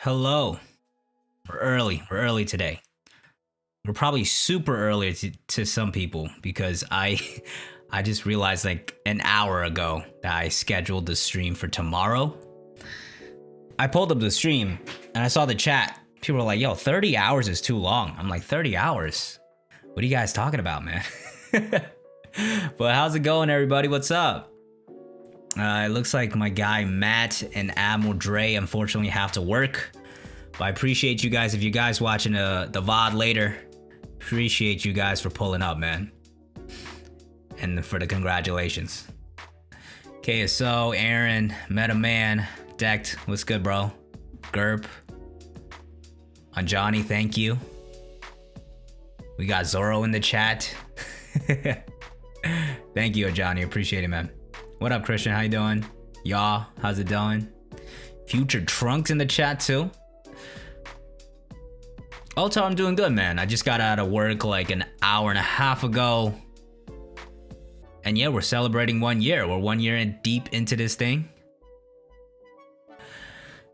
Hello. We're early. We're early today. We're probably super early to some people because I just realized like an hour ago that I scheduled the stream for tomorrow. I pulled up the stream and I saw the chat. People were like, "Yo, 30 hours is too long." I'm like, 30 hours? What are you guys talking about, man? But how's it going, everybody? What's up? It looks like my guy Matt and Admiral Dre unfortunately have to work. But I appreciate you guys. If you guys watching the VOD later, appreciate you guys for pulling up, man. And for the congratulations. KSO, Aaron, Metaman, Decked, what's good, bro? Gerp. Johnny, thank you. We got Zoro in the chat. Thank you, Johnny. Appreciate it, man. What up, Christian? How you doing? Y'all, how's it doing? Future Trunks in the chat too. Ultra, I'm doing good, man. I just got out of work like an hour and a half ago. And yeah, we're celebrating 1 year. We're 1 year in deep into this thing.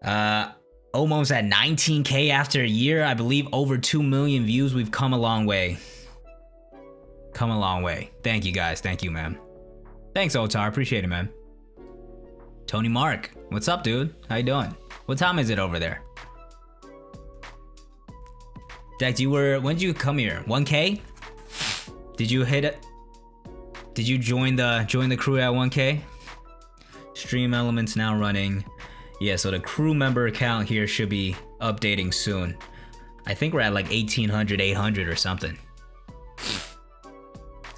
Almost at 19K after a year. I believe over 2 million views. We've come a long way. Come a long way. Thank you, guys. Thank you, man. Thanks, Otar. Appreciate it, man. Tony Mark. What's up, dude? How you doing? What time is it over there? Dex, when did you come here? 1K? Did you hit it? Did you join the crew at 1K? Stream elements now running. Yeah, so the crew member account here should be updating soon. I think we're at like 1800, 800 or something.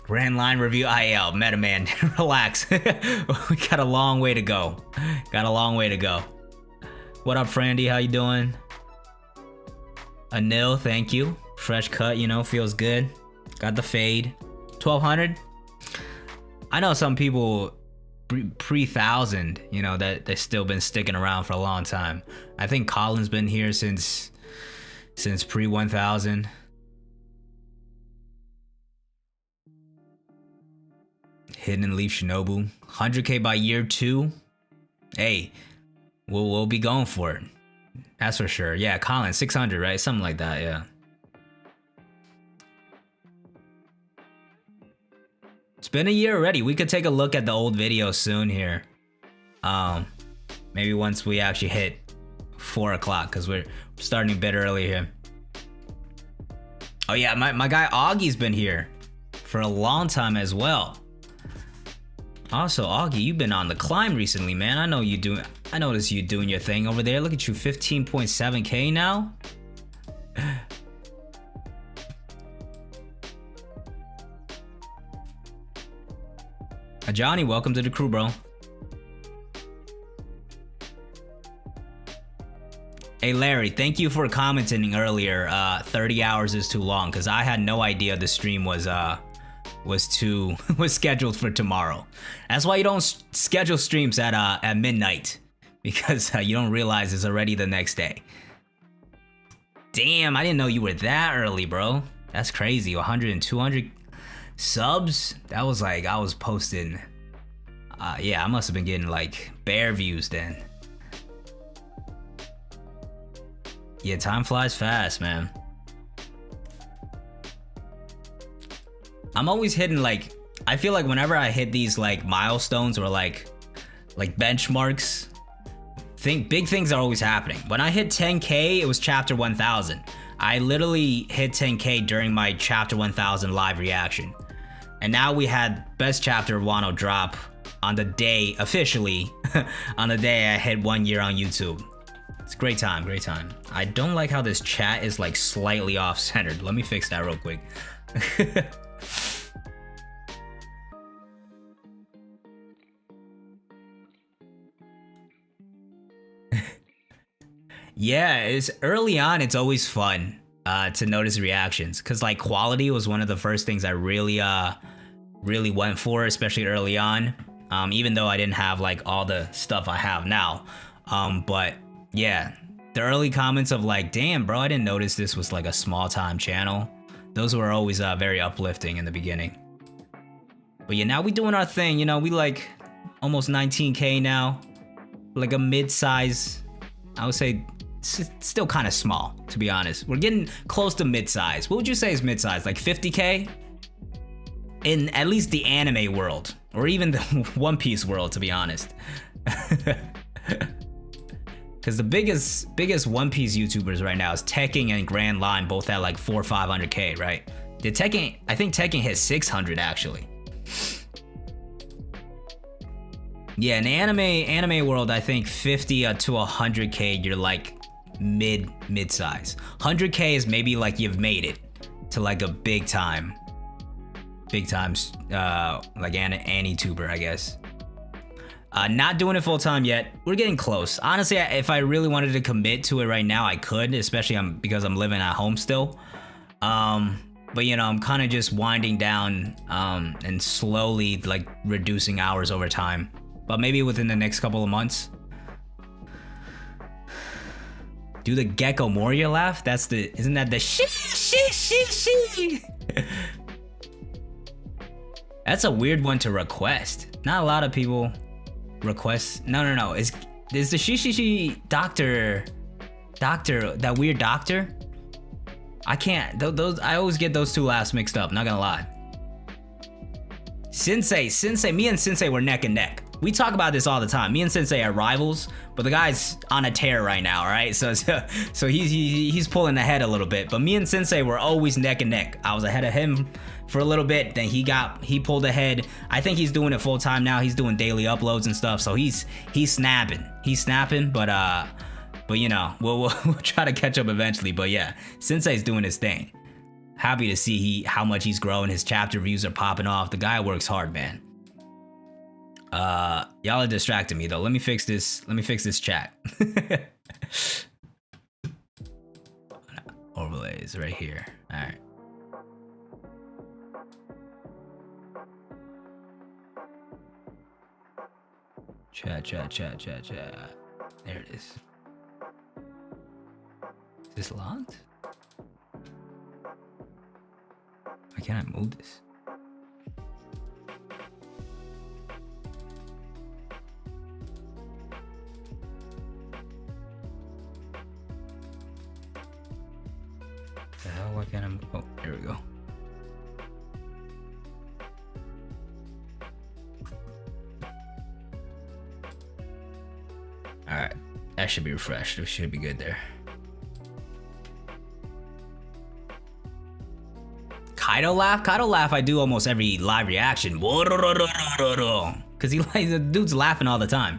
Grand line review IL, Metaman, relax. We got a long way to go. Got a long way to go. What up, Frandy? How you doing? Anil, thank you. Fresh cut, you know, feels good. Got the fade. 1200. I know some people pre-1000, you know, that they've still been sticking around for a long time. I think Colin's been here since pre-1000. Hidden Leaf Shinobu. 100K by year 2. Hey, we'll be going for it. That's for sure. Yeah, Colin, 600, right? Something like that, yeah. It's been a year already. We could take a look at the old video soon here. Maybe once we actually hit 4 o'clock, because we're starting a bit early here. Oh yeah, my guy Augie's been here for a long time as well. Also, Augie, you've been on the climb recently, man. I noticed you doing your thing over there. Look at you, 15.7K now. Johnny, welcome to the crew, bro. Hey, Larry, thank you for commenting earlier. 30 hours is too long, because I had no idea the stream was scheduled for tomorrow. That's why you don't schedule streams at midnight, because you don't realize it's already the next day. Damn, I didn't know you were that early, bro. That's crazy. 100 and 200 subs. That was like I was posting. Yeah, I must have been getting like bare views then. Yeah, time flies fast, man. I'm always hitting like, I feel like whenever I hit these like milestones or like benchmarks, big things are always happening. When I hit 10K, it was chapter 1000. I literally hit 10K during my chapter 1000 live reaction. And now we had best chapter of Wano drop on the day, officially, on the day I hit 1 year on YouTube. It's a great time, great time. I don't like how this chat is like slightly off-centered. Let me fix that real quick. Yeah, it's early on. It's always fun to notice reactions, because like quality was one of the first things I really went for, especially early on. Even though I didn't have like all the stuff I have now, but yeah, the early comments of like, "Damn, bro, I didn't notice this was like a small time channel." Those were always very uplifting in the beginning. But yeah, now we doing our thing. You know, we like almost 19K now, like a mid-size, I would say it's still kind of small, to be honest. We're getting close to mid-size. What would you say is mid-size? Like 50K? In at least the anime world, or even the One Piece world, to be honest. Because the biggest One Piece YouTubers right now is Tekken and Grand Line, both at like 400 or 500K, right? I think Tekken hit 600 actually. Yeah, in the anime world, I think 50 to 100K, you're like mid-size. 100K is maybe like you've made it to like a big time like Anituber, I guess. Not doing it full time yet. We're getting close. Honestly, if I really wanted to commit to it right now, I could, especially because I'm living at home still. But you know, I'm kind of just winding down and slowly like reducing hours over time. But maybe within the next couple of months. Do the Gecko Moria laugh? Isn't that the she? That's a weird one to request. Not a lot of people request. No. Is the she doctor, that weird doctor? I can't. Those I always get those two laughs mixed up. Not gonna lie. Sensei. Me and Sensei were neck and neck. We talk about this all the time. Me and Sensei are rivals, but the guy's on a tear right now, all right? So he's pulling ahead a little bit. But me and Sensei were always neck and neck. I was ahead of him for a little bit, then he pulled ahead. I think he's doing it full time now. He's doing daily uploads and stuff. So he's snapping. But you know, we'll try to catch up eventually. But yeah, Sensei's doing his thing. Happy to see how much he's growing. His chapter views are popping off. The guy works hard, man. Y'all are distracting me though. Let me fix this chat. Overlays right here. All right. Chat. There it is. Is this locked? Why can't I move this? The hell? Why can't I? Oh, there we go. All right, that should be refreshed. It should be good there. Kaido laugh. I do almost every live reaction. Cause the dude's laughing all the time.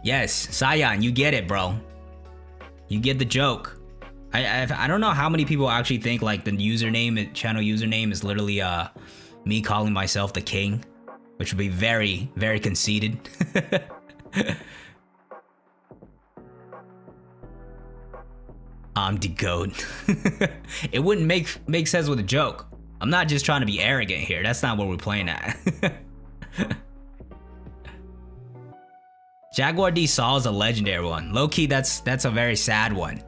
Yes, Saiyan, you get it, bro. You get the joke. I don't know how many people actually think like the channel username is literally me calling myself the king, which would be very, very conceited. I'm the goat. It wouldn't make sense with a joke. I'm not just trying to be arrogant here. That's not what we're playing at. Jaguar D Saul is a legendary one. Low key, that's a very sad one.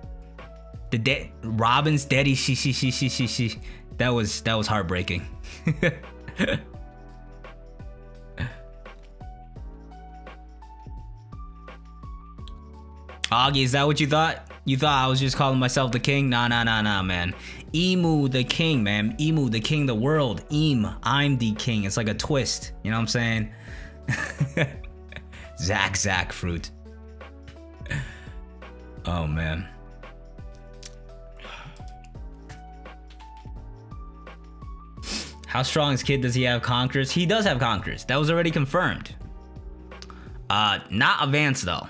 Robin's daddy, she. That was heartbreaking. Augie, is that what you thought? You thought I was just calling myself the king? Nah, man. Emu the king, man. Emu the king, the world. I'm the king. It's like a twist. You know what I'm saying? Zack fruit. Oh, man. How strong is Kid? Does he have Conquerors? He does have Conquerors. That was already confirmed. Not Advanced, though.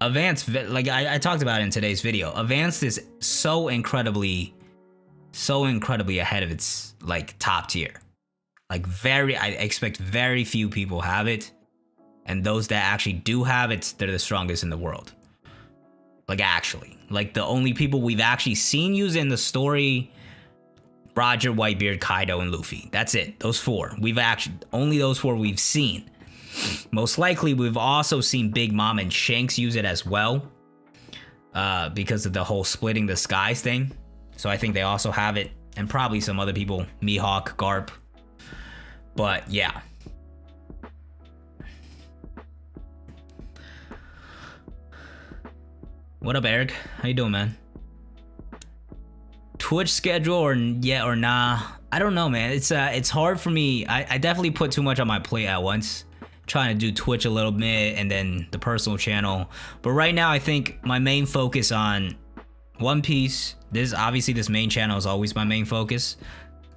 Advanced, like I talked about in today's video, Advanced is so incredibly ahead of its like top tier. Like I expect very few people have it, and those that actually do have it, they're the strongest in the world. Like actually, like the only people we've actually seen use it in the story, Roger, Whitebeard, Kaido, and Luffy. That's it. Those four. Only those four we've seen. Most likely, we've also seen Big Mom and Shanks use it as well, because of the whole splitting the skies thing. So I think they also have it, and probably some other people, Mihawk, Garp. But yeah. What up, Eric? How you doing, man? Twitch schedule or yeah or nah? I don't know, man. It's hard for me. I definitely put too much on my plate at once. Trying to do Twitch a little bit and then the personal channel. But right now, I think my main focus on One Piece. This main channel is always my main focus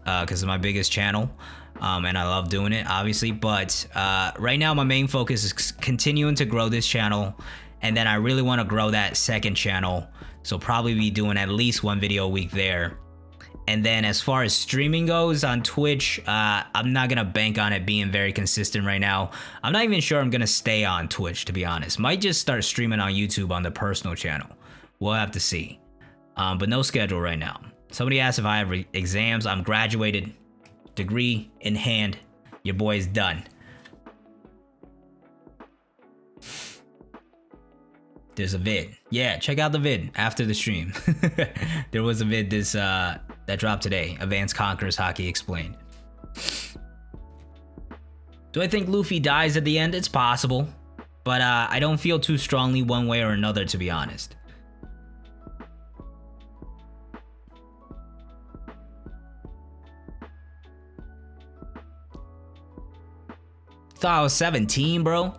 because it's my biggest channel. And I love doing it, obviously. But right now, my main focus is continuing to grow this channel. And then I really want to grow that second channel. So probably be doing at least one video a week there. And then as far as streaming goes on Twitch, I'm not going to bank on it being very consistent right now. I'm not even sure I'm going to stay on Twitch, to be honest. Might just start streaming on YouTube on the personal channel. We'll have to see. But no schedule right now. Somebody asked if I have exams. I'm graduated. Degree in hand. Your boy is done. There's a vid. Yeah, check out the vid after the stream. There was a vid that dropped today. Advanced Conquerors Hockey Explained. Do I think Luffy dies at the end? It's possible. But I don't feel too strongly one way or another, to be honest. Thought I was 17, bro.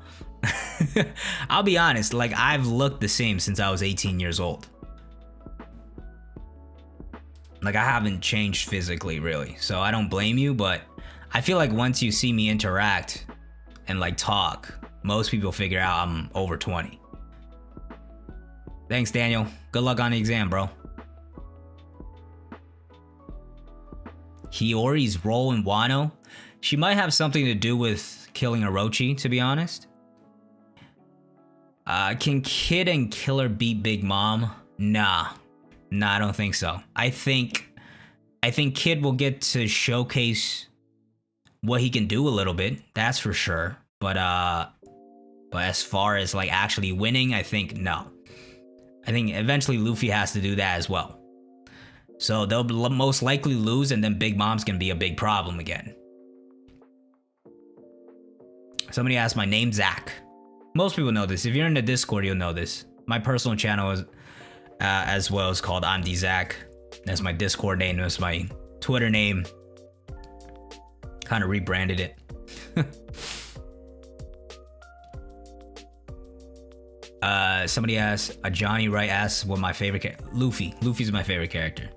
I'll be honest, like I've looked the same since I was 18 years old. Like I haven't changed physically really, so I don't blame you, but I feel like once you see me interact and like talk, most people figure out I'm over 20. Thanks, Daniel. Good luck on the exam, bro. Hiyori's role in Wano? She might have something to do with killing Orochi, to be honest. Can Kid and Killer beat Big Mom? Nah, I don't think so. I think Kid will get to showcase what he can do a little bit. That's for sure. But as far as like actually winning, I think no. I think eventually Luffy has to do that as well. So they'll most likely lose, and then Big Mom's gonna be a big problem again. Somebody asked my name, Zach. Most people know this. If you're in the Discord, you'll know this. My personal channel is as well is called I'm D Zach. That's my Discord name. That's my Twitter name. Kind of rebranded it. Somebody asked, Johnny Wright asks what my favorite Luffy. Luffy's my favorite character.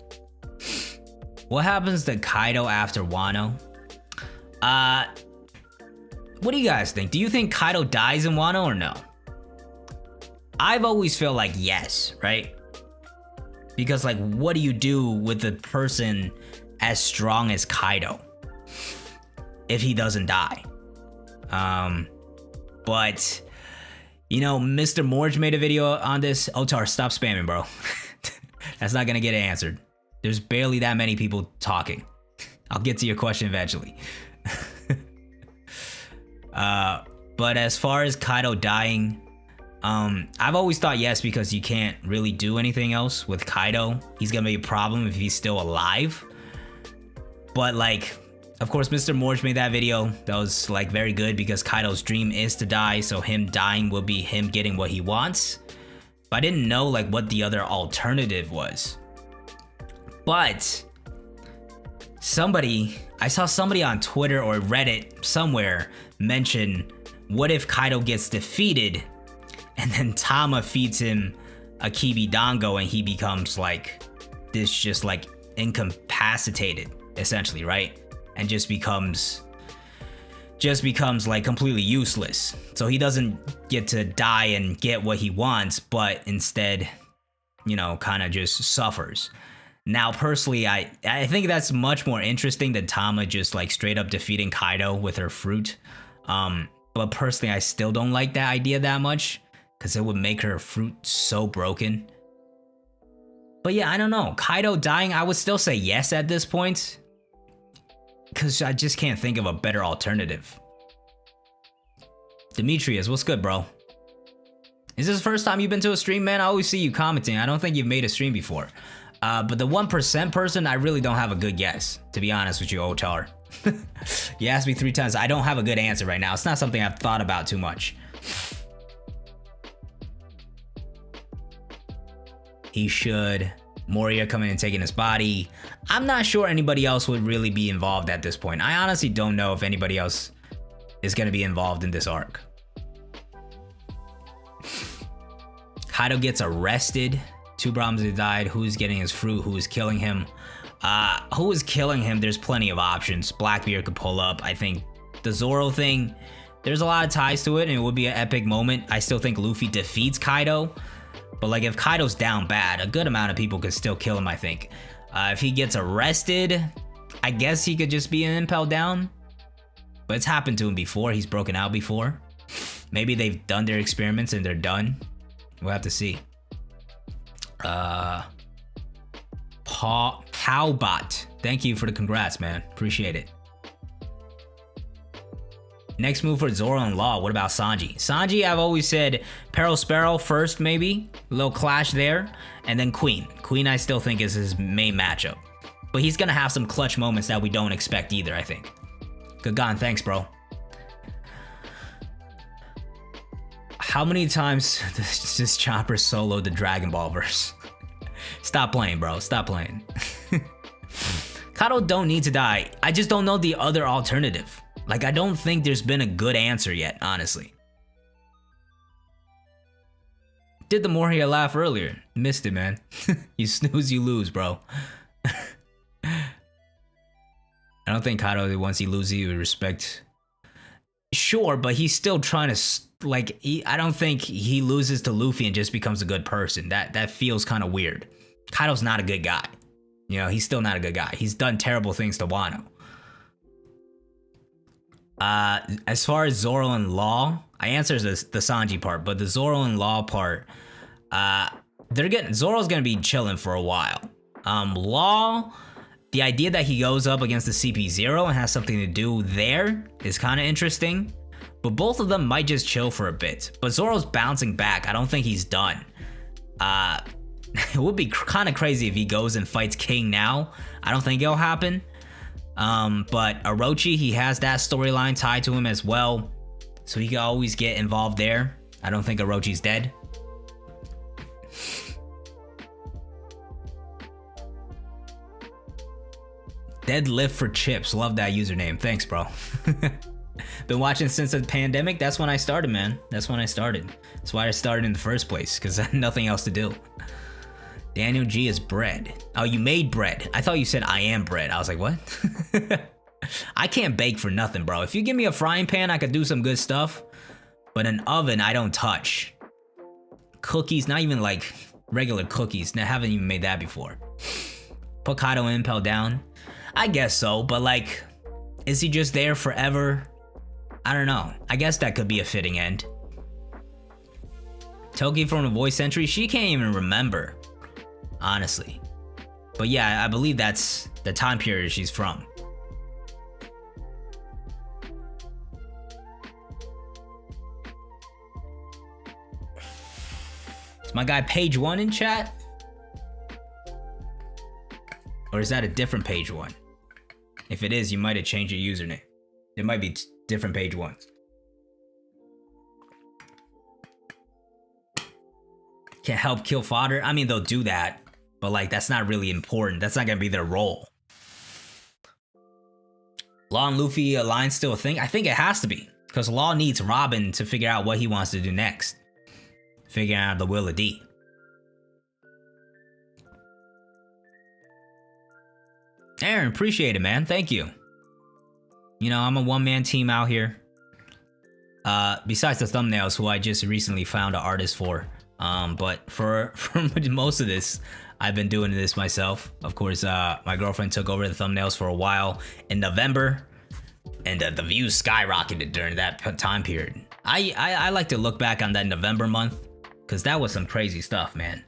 What happens to Kaido after Wano? What do you guys think? Do you think Kaido dies in Wano or no? I've always felt like yes, right? Because like, what do you do with a person as strong as Kaido if he doesn't die? But you know, Mr. Morge made a video on this. Otar, stop spamming, bro. That's not gonna get answered. There's barely that many people talking. I'll get to your question eventually. But as far as Kaido dying, I've always thought yes, because you can't really do anything else with Kaido. He's gonna be a problem if he's still alive. But like, of course, Mr. Morge made that video. That was like very good because Kaido's dream is to die, so him dying will be him getting what he wants. But I didn't know like what the other alternative was. But I saw somebody on Twitter or Reddit somewhere mention, what if Kaido gets defeated and then Tama feeds him a Kibidango and he becomes like this, just like incapacitated essentially, right? And just becomes like completely useless. So he doesn't get to die and get what he wants, but instead, you know, kind of just suffers. Now, personally, I think that's much more interesting than Tama just like straight up defeating Kaido with her fruit. But personally, I still don't like that idea that much because it would make her fruit so broken. But yeah, I don't know. Kaido dying, I would still say yes at this point, because I just can't think of a better alternative. Demetrius, what's good, bro? Is this the first time you've been to a stream, man? I always see you commenting. I don't think you've made a stream before. But the 1% person, I really don't have a good guess, to be honest with you, Otar. You asked me 3 times. I don't have a good answer right now. It's not something I've thought about too much. he should. Moria coming and taking his body. I'm not sure anybody else would really be involved at this point. I honestly don't know if anybody else is going to be involved in this arc. Kaido gets arrested. Two Brahms have died. Who's getting his fruit? Who is killing him? Who is killing him? There's plenty of options. Blackbeard could pull up. I think the Zoro thing, there's a lot of ties to it, and it would be an epic moment. I still think Luffy defeats Kaido. But like if Kaido's down bad, a good amount of people could still kill him, I think. If he gets arrested, I guess he could just be an impel down. But it's happened to him before. He's broken out before. Maybe they've done their experiments and they're done. We'll have to see. Powbot. Thank you for the congrats, man. Appreciate it. Next move for Zoro and Law. What about Sanji? Sanji, I've always said Peril Sparrow first, maybe. A little clash there. And then Queen. Queen, I still think, is his main matchup. But he's going to have some clutch moments that we don't expect either, I think. Good gone. Thanks, bro. How many times does this Chopper solo the Dragon Ball verse? Stop playing, bro. Stop playing. Kaido don't need to die. I just don't know the other alternative. Like, I don't think there's been a good answer yet, honestly. Did the Moria laugh earlier? Missed it, man. You snooze, you lose, bro. I don't think Kaido, once he loses, he would respect. Sure, but he's still trying to, like, I don't think he loses to Luffy and just becomes a good person. That feels kind of weird. Kaido's not a good guy. You know, he's still not a good guy. He's done terrible things to Wano. As far as Zoro and Law, I answered the Sanji part, but the Zoro and Law part, Zoro's gonna be chilling for a while. Law, the idea that he goes up against the CP0 and has something to do there is kind of interesting, but both of them might just chill for a bit. But Zoro's bouncing back. I don't think he's done. It would be kind of crazy if he goes and fights King now. I don't think it'll happen. But Orochi, he has that storyline tied to him as well, so he can always get involved there. I don't think Orochi's dead. Deadlift for chips. Love that username. Thanks, bro. Been watching since the pandemic. That's when I started, man. That's when I started. That's why I started in the first place, because I had nothing else to do. Daniel G is bread. Oh, you made bread. I thought you said I am bread. I was like, what? I can't bake for nothing, bro. If you give me a frying pan, I could do some good stuff. But an oven, I don't touch. Cookies, not even like regular cookies. I haven't even made that before. Put Kaido and Impel down. I guess so, but like, is he just there forever? I don't know. I guess that could be a fitting end. Toki from the voice entry, she can't even remember. Honestly. But yeah, I believe that's the time period she's from. Is my guy Page One in chat? Or is that a different Page One? If it is, you might have changed your username. There might be different Page Ones. Can't help kill fodder. I mean, they'll do that. But like, that's not really important. That's not gonna be their role. Law and Luffy alliance still a thing? I think it has to be. Because Law needs Robin to figure out what he wants to do next. Figuring out the will of D. Aaron, appreciate it, man. Thank you. You know, I'm a one-man team out here. Besides the thumbnails, who I just recently found an artist for. But for most of this, I've been doing this myself. Of course, my girlfriend took over the thumbnails for a while in November, and the views skyrocketed during that time period. I like to look back on that November month, because that was some crazy stuff, man.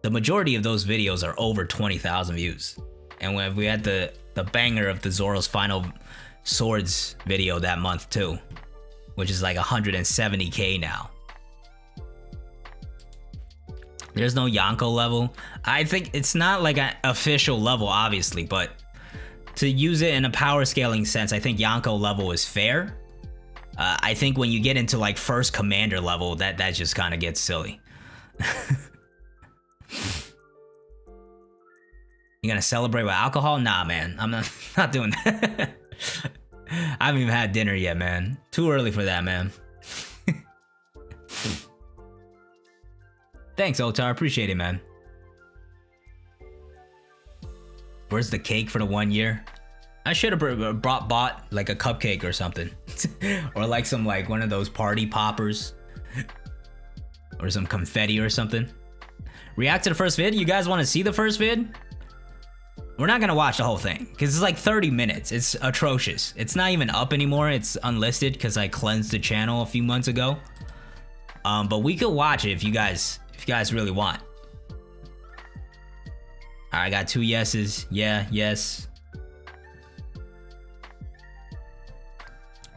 The majority of those videos are over 20,000 views. And when we had the banger of the Zoro's Final Swords video that month too, which is like 170K now. There's no Yonko level. I think it's not like an official level, obviously, but to use it in a power scaling sense, I think Yonko level is fair. I think when you get into like first commander level, that just kind of gets silly. You gonna celebrate with alcohol? Nah, man. I'm not not doing that. I haven't even had dinner yet, man. Too early for that, man. Thanks, Otar. Appreciate it, man. Where's the cake for the 1 year? I should have bought like a cupcake or something. Or like some like one of those party poppers. Or some confetti or something. React to the first vid? You guys want to see the first vid? We're not gonna watch the whole thing because it's like 30 minutes. It's atrocious. It's not even up anymore. It's unlisted because I cleansed the channel a few months ago. But we could watch it if you guys really want. I got 2 yeses. Yeah, yes.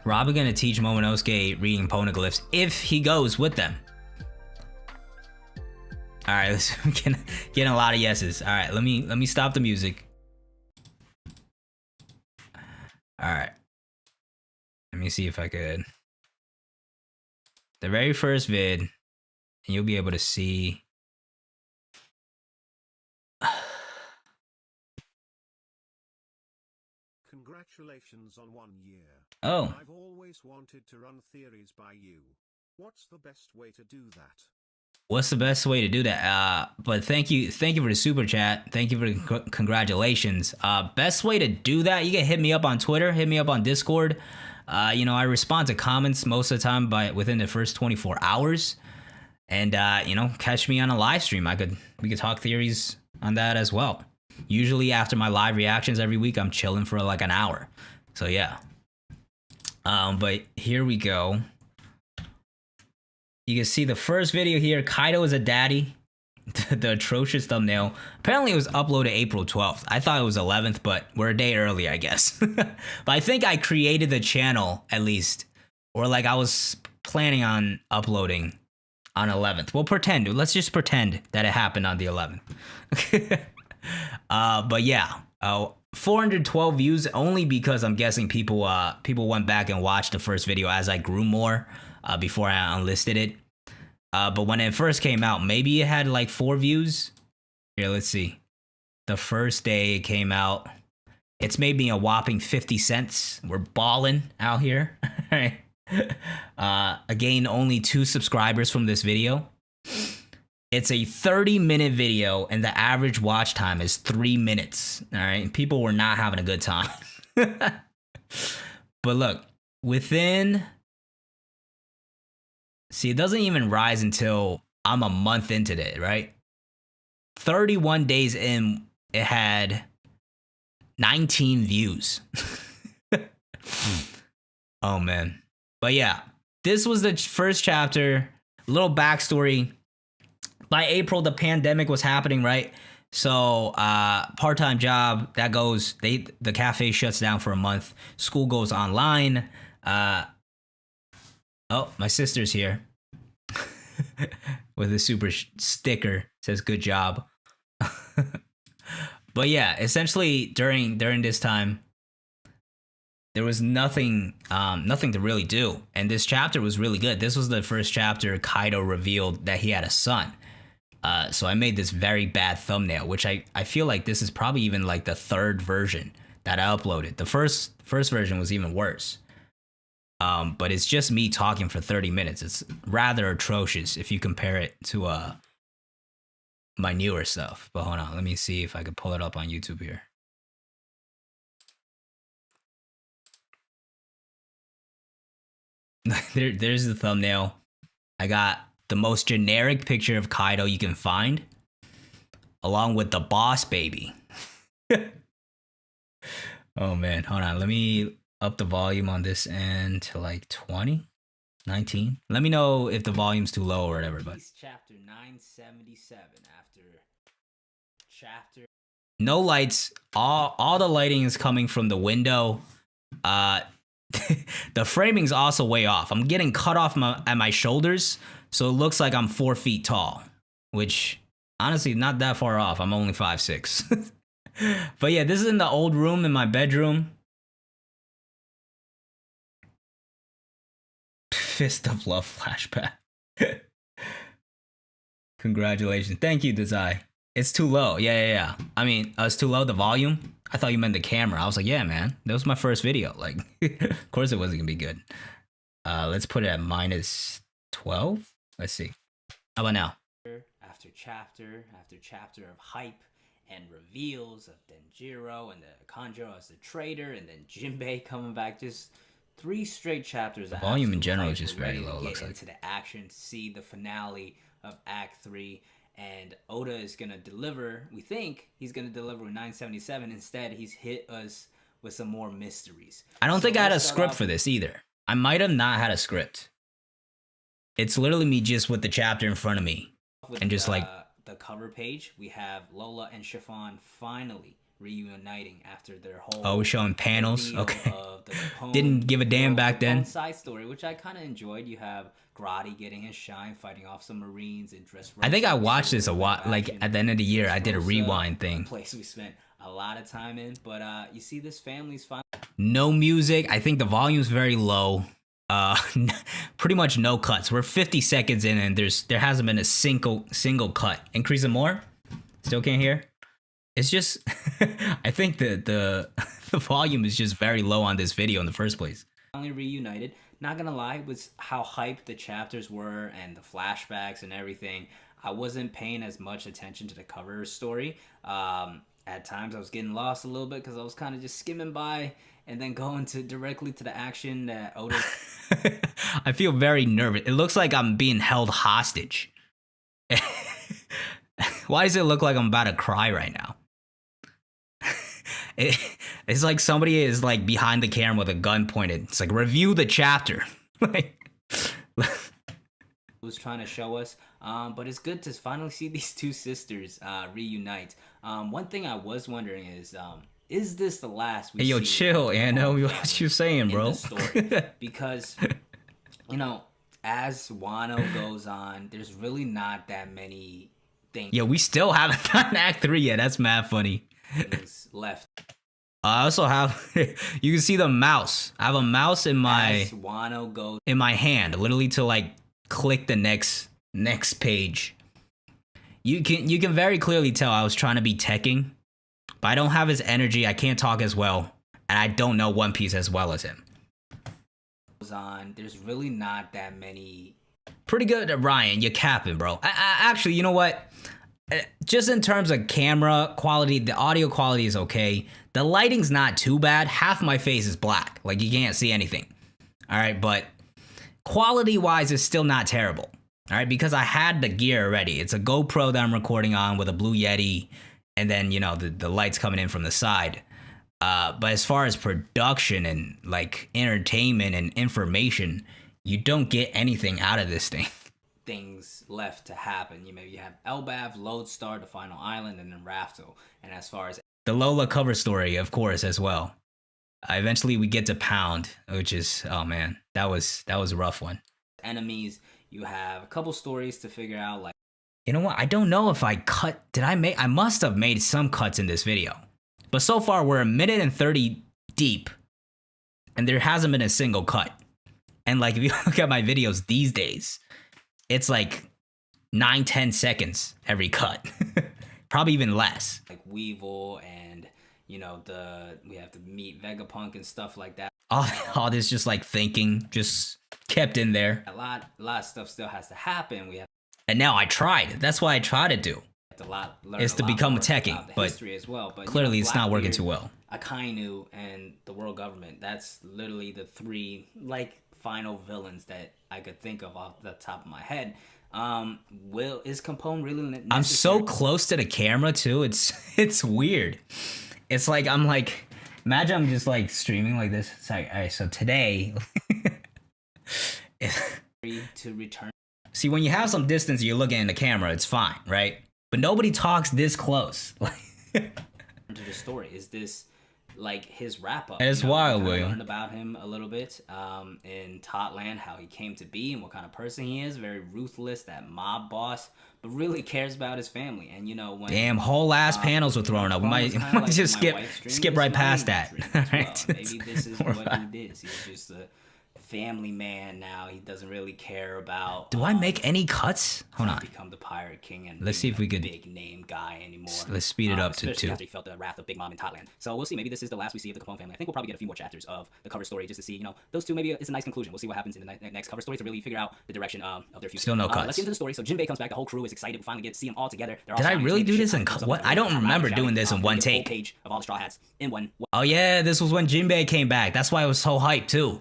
Rob is gonna teach Momonosuke reading poneglyphs if he goes with them. All right, let's getting a lot of yeses. All right, let me stop the music. All right, let me see if I could. The very first vid, and you'll be able to see. Congratulations on 1 year. Oh. I've always wanted to run theories by you. What's the best way to do that? What's the best way to do that? But thank you for the super chat. Thank you for the congratulations. Best way to do that, you can hit me up on Twitter, hit me up on Discord. You know, I respond to comments most of the time within the first 24 hours. And you know, catch me on a live stream. We could talk theories on that as well. Usually after my live reactions every week, I'm chilling for like an hour. So yeah. But here we go. You can see the first video here. Kaido is a daddy. The atrocious thumbnail. Apparently it was uploaded April 12th. I thought it was 11th, but we're a day early, I guess. But I think I created the channel at least. Or like I was planning on uploading on 11th. We'll pretend. Let's just pretend that it happened on the 11th. But yeah. 412 views only because I'm guessing people went back and watched the first video as I grew more. Before I unlisted it. But when it first came out, maybe it had like 4 views. Here, let's see. The first day it came out, it's made me a whopping 50 cents. We're balling out here. I gained only 2 subscribers from this video. It's a 30-minute video, and the average watch time is 3 minutes. All right, and people were not having a good time. But look, within... See, it doesn't even rise until I'm a month into it, right? 31 days in, it had 19 views. Oh, man. But yeah, this was the first chapter. A little backstory. By April, the pandemic was happening, right? So, part-time job, that goes, the cafe shuts down for a month. School goes online. Oh, my sister's here with a super sticker. Says good job. But yeah, essentially during this time, there was nothing to really do. And this chapter was really good. This was the first chapter Kaido revealed that he had a son. So I made this very bad thumbnail, which I feel like this is probably even like the 3rd version that I uploaded. The first version was even worse. But it's just me talking for 30 minutes. It's rather atrocious if you compare it to my newer stuff. But hold on, let me see if I could pull it up on YouTube here. There's the thumbnail. I got the most generic picture of Kaido you can find, along with the boss baby. Oh man, hold on, let me up the volume on this end to like 20, 19. Let me know if the volume's too low or whatever. But chapter 977 after chapter. No lights. All the lighting is coming from the window. The framing's also way off. I'm getting cut off at my shoulders, so it looks like I'm 4 feet tall, which honestly not that far off. I'm only 5'6". But yeah, this is in the old room in my bedroom. Fist of Love flashback. Congratulations. Thank you, Desai. It's too low. Yeah. I mean, it's too low, the volume. I thought you meant the camera. I was like, yeah, man. That was my first video. Like, of course it wasn't gonna be good. Let's put it at minus 12. Let's see. How about now? After chapter of hype and reveals of Denjiro and the Kanjuro as the traitor, and then Jinbei coming back. Just 3 straight chapters. The volume in absolute general hype. is just We're very ready to low, get looks like. into the action, to see the finale of Act 3. And Oda is gonna deliver. We think he's gonna deliver with 977. Instead, he's hit us with some more mysteries. I don't think I had a let's start script off for this either. I might have not had a script. It's literally me just with the chapter in front of me. with And just, like- the cover page. We have Lola and Chiffon finally reuniting after their whole Oh, we're showing panels. reveal Okay. of the Capone- Didn't give a damn back then. Capone side story, which I kind of enjoyed. You have Grotti getting his shine, fighting off some Marines, and Dressrosa. I think I watched this a while. Like action. at the end of the year, I did a Dressrosa, rewind a thing. place we spent a lot of time in. But you see, this family's finally No music. I think the volume's very low. Pretty much no cuts. We're 50 seconds in, and there hasn't been a single cut. Increase it more. Still can't hear. It's just, I think the volume is just very low on this video in the first place. reunited. Not gonna lie, with how hyped the chapters were and the flashbacks and everything, I wasn't paying as much attention to the cover story. At times I was getting lost a little bit because I was kind of just skimming by and then going directly to the action that Oda. I feel very nervous. It looks like I'm being held hostage. Why does it look like I'm about to cry right now? It's like somebody is like behind the camera with a gun pointed. It's like, review the chapter. Like, was trying to show us, but it's good to finally see these two sisters reunite. One thing I was wondering is this the last we hey, yo, see chill, of the Anno. Capone What family you saying, in bro? the story? Because as Wano goes on, there's really not that many things Yeah, we still haven't gotten Act 3 yet. That's mad funny. left. I also have, you can see the mouse. I have a mouse in As Wano goes, my hand, literally to like click the next page. You can very clearly tell I was trying to be teching, but I don't have his energy. I can't talk as well, and I don't know One Piece as well as him. on, there's really not that many. Pretty good, Ryan. You're capping, bro. I actually, you know what? Just in terms of camera quality, the audio quality is okay. The lighting's not too bad. Half my face is black. Like, you can't see anything. All right, but quality-wise, it's still not terrible. All right, because I had the gear already. It's a GoPro that I'm recording on with a Blue Yeti, and then, you know, the lights coming in from the side. But as far as production and, like, entertainment and information, you don't get anything out of this thing. Things left to happen. You have Elbaf, Lodestar, the final island, and then Raftel. And as far as The Lola cover story, of course, as well. Eventually, we get to Pound, which is, oh man, that was a rough one. enemies, you have a couple stories to figure out. Like, You know what? I don't know if I cut. I must have made some cuts in this video. But so far, we're a minute and 30 deep, and there hasn't been a single cut. And like, if you look at my videos these days, it's like 9-10 seconds every cut. Probably even less. Weevil, and we have to meet Vegapunk and stuff like that. All this just like thinking, just kept in there. A lot of stuff still has to happen. We have And now I tried. That's what I try to do. to learn Is a to lot become more a techie, about the but history as well. But clearly it's not working Blackbeard, too well. Akainu, and the world government. That's literally the 3 final villains that I could think of off the top of my head. Is Capone really necessary? I'm so close to the camera too. It's weird. It's like I'm like, imagine I'm just like streaming like this. It's like, all right, so today. to return See, when you have some distance, you're looking in the camera. It's fine, right? But nobody talks this close. to the story. Is this like his wrap up? It's wild, we William. learned about him a little bit in Totland, how he came to be and what kind of person he is. Very ruthless, that mob boss, but really cares about his family. And when Damn, whole ass panels were thrown up. We might just skip right past that. All right. All right. Maybe this is We're what fine. he did. He's just family man now. He doesn't really care about. Do I make any cuts? Hold on. Become the Pirate King and Let's see if we could big name guy anymore. Let's speed it up to especially 2. after he felt the wrath of Big Mom in Thailand. So we'll see. Maybe this is the last we see of the Capone family. I think we'll probably get a few more chapters of the cover story just to see, those two. Maybe it's a nice conclusion. We'll see what happens in the next cover story to really figure out the direction of their future. Still no cuts. Let's get into the story. So Jinbei comes back. The whole crew is excited. We finally get to see them all together. Did I really do this in what? I don't remember doing this in one take. Page of all the Straw Hats in one. Oh yeah, this was when Jinbei came back. That's why I was so hyped too.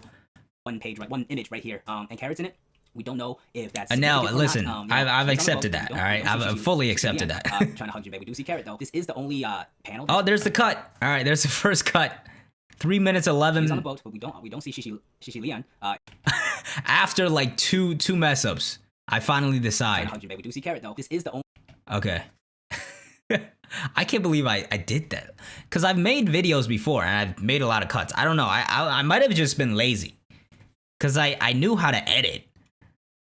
One page, right? One image right here. And Carrot's in it. We don't know if that's. Now, listen, not. I've accepted that. All right, I've fully accepted that. Trying to hug Jinbei. We do see Carrot though. This is the only panel. Oh, there's the cut. All right, there's the first cut. 3 minutes 11. He's on the boat, but we don't see Shishi Lian. After like two mess ups, I finally decide. Hug Jinbei. We do see Carrot though. This is the only. Okay. I can't believe I did that, because I've made videos before and I've made a lot of cuts. I don't know. I might have just been lazy, because I knew how to edit.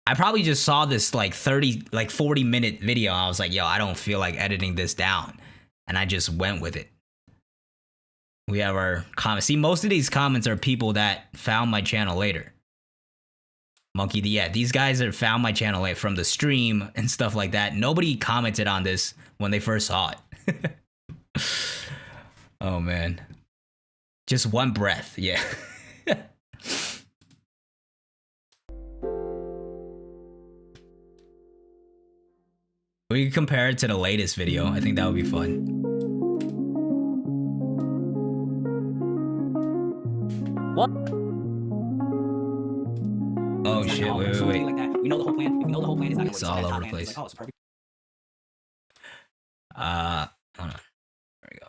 I probably just saw this like 40-minute video. I was like, yo, I don't feel like editing this down, and I just went with it. We have our comments. See, most of these comments are people that found my channel later. Monkey D, yeah, these guys have found my channel late from the stream and stuff like that. Nobody commented on this when they first saw it. Oh man, just one breath, yeah. We can compare it to the latest video. I think that would be fun. What? Oh shit! Wait. Like that. We know the whole plan. If we know the whole plan is not It's all over the place. Like, oh, it's perfect. Hold on. There we go.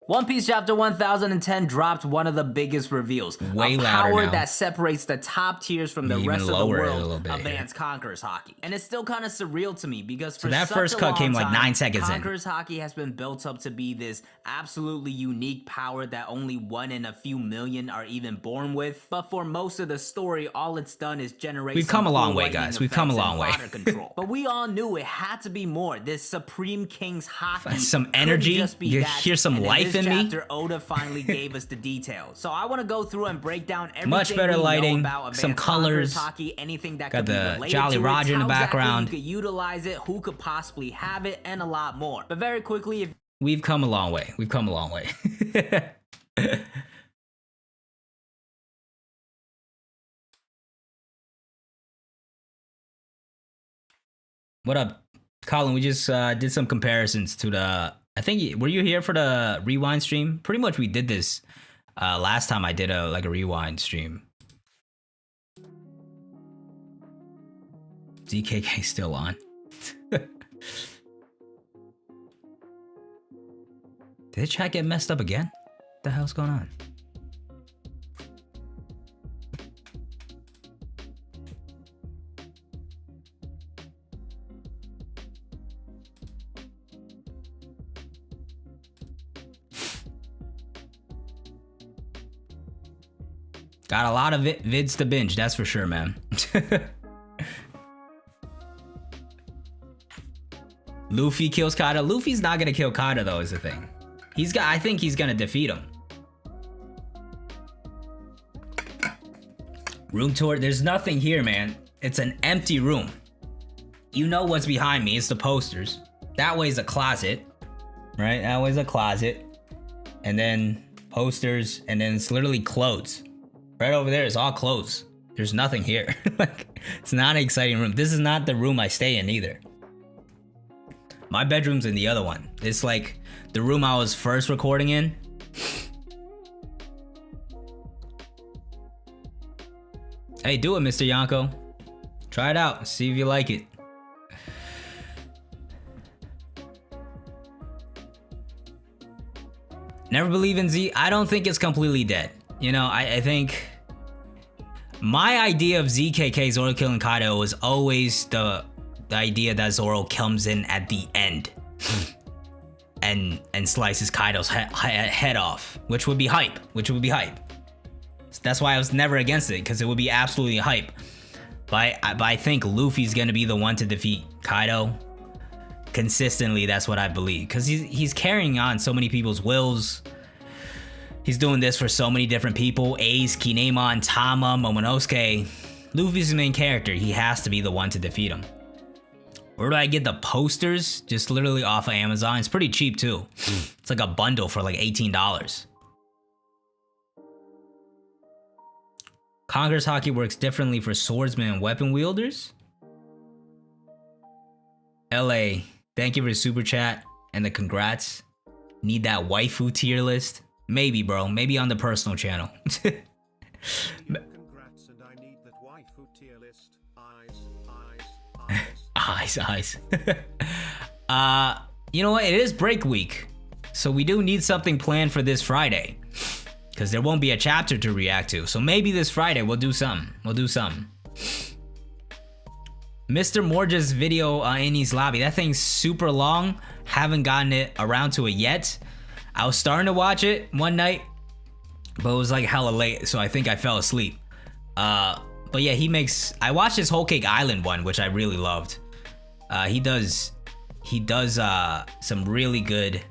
One Piece Chapter 1010 dropped one of the biggest reveals. Way a louder power now. that separates the top tiers from the Even rest of the lower it a world little bit, Advanced Conquerors Hockey. And it's still kind of surreal to me because for that such first a cut long came like time, 9 seconds in. Conquerors Hockey has been built up to be this absolutely unique power that only 1 in a few million are even born with. But for most of the story, all it's done is generate. We've come a long way, guys. We've come a long way. Control. But we all knew it had to be more. This Supreme King's Hockey. Some energy. Just be You that. hear some And life in me. chapter, Oda finally gave us the details. So I want to go through and break down everything Much better we know lighting, about some Advanced Conquerors colors. Hockey, anything that Got could be the related Jolly to Roger it, in the how exactly background. you could utilize it, who could possibly have it, and a lot more. But very quickly, if We've come a long way. We've come a long way. What up, Colin? We just did some comparisons to the. I think were you here for the rewind stream? Pretty much, we did this last time. I did a rewind stream. ZKK still on. Did chat get messed up again? What the hell's going on? Got a lot of vids to binge, that's for sure, man. Luffy kills Kaido. Luffy's not gonna kill Kaido though, is the thing. I think he's gonna defeat him. Room tour, there's nothing here, man. It's an empty room. You know what's behind me, it's the posters. That way's a closet, right? That way's a closet. And then posters, and then it's literally clothes. Right over there is all clothes. There's nothing here. Like, it's not an exciting room. This is not the room I stay in either. My bedroom's in the other one. It's like the room I was first recording in. Hey, do it, Mr. Yanko. Try it out. See if you like it. Never believe in Z. I don't think it's completely dead. You know, I think my idea of ZKK Zoro killing Kaido was always the idea that Zoro comes in at the end and slices Kaido's head off, which would be hype. So that's why I was never against it, because it would be absolutely hype. But I think Luffy's gonna be the one to defeat Kaido consistently. That's what I believe, because he's carrying on so many people's wills. He's doing this for so many different people. Ace, Kinemon, Tama, Momonosuke. Luffy's the main character. He has to be the one to defeat him. Where do I get the posters? Just literally off of Amazon. It's pretty cheap too. It's like a bundle for like $18. Conqueror's Haki works differently for swordsmen and weapon wielders. LA, thank you for the super chat and the congrats. Need that waifu tier list? Maybe, bro. Maybe on the personal channel. Congrats, and I need that waifu tier list. Eyes. You know what? It is break week. So we do need something planned for this Friday. Because there won't be a chapter to react to. So maybe this Friday we'll do something. Mr. Morja's video in his lobby. That thing's super long. Haven't gotten it around to it yet. I was starting to watch it one night, but it was like hella late, so I think I fell asleep. But yeah, I watched his Whole Cake Island one, which I really loved. He does some really good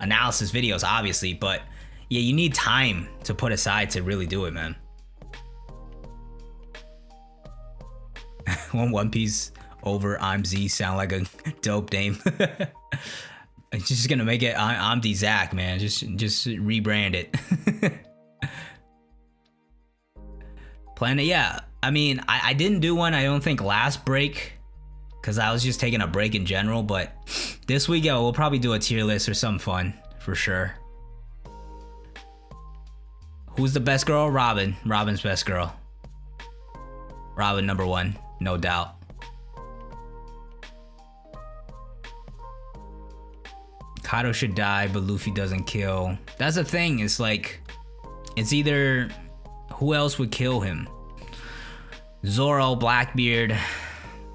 analysis videos, obviously, but yeah, you need time to put aside to really do it, man. One Piece over I'm Z sound like a dope name. It's just gonna make it I'm the Zach, man. Just rebrand it. Planet, yeah. I mean, I didn't do one, I don't think, last break, because I was just taking a break in general, but this week, yeah, we'll probably do a tier list or something fun, for sure. Who's the best girl? Robin. Robin's best girl. Robin number one, no doubt. Kaido should die, but Luffy doesn't kill. That's the thing. It's like, it's either who else would kill him? Zoro, Blackbeard,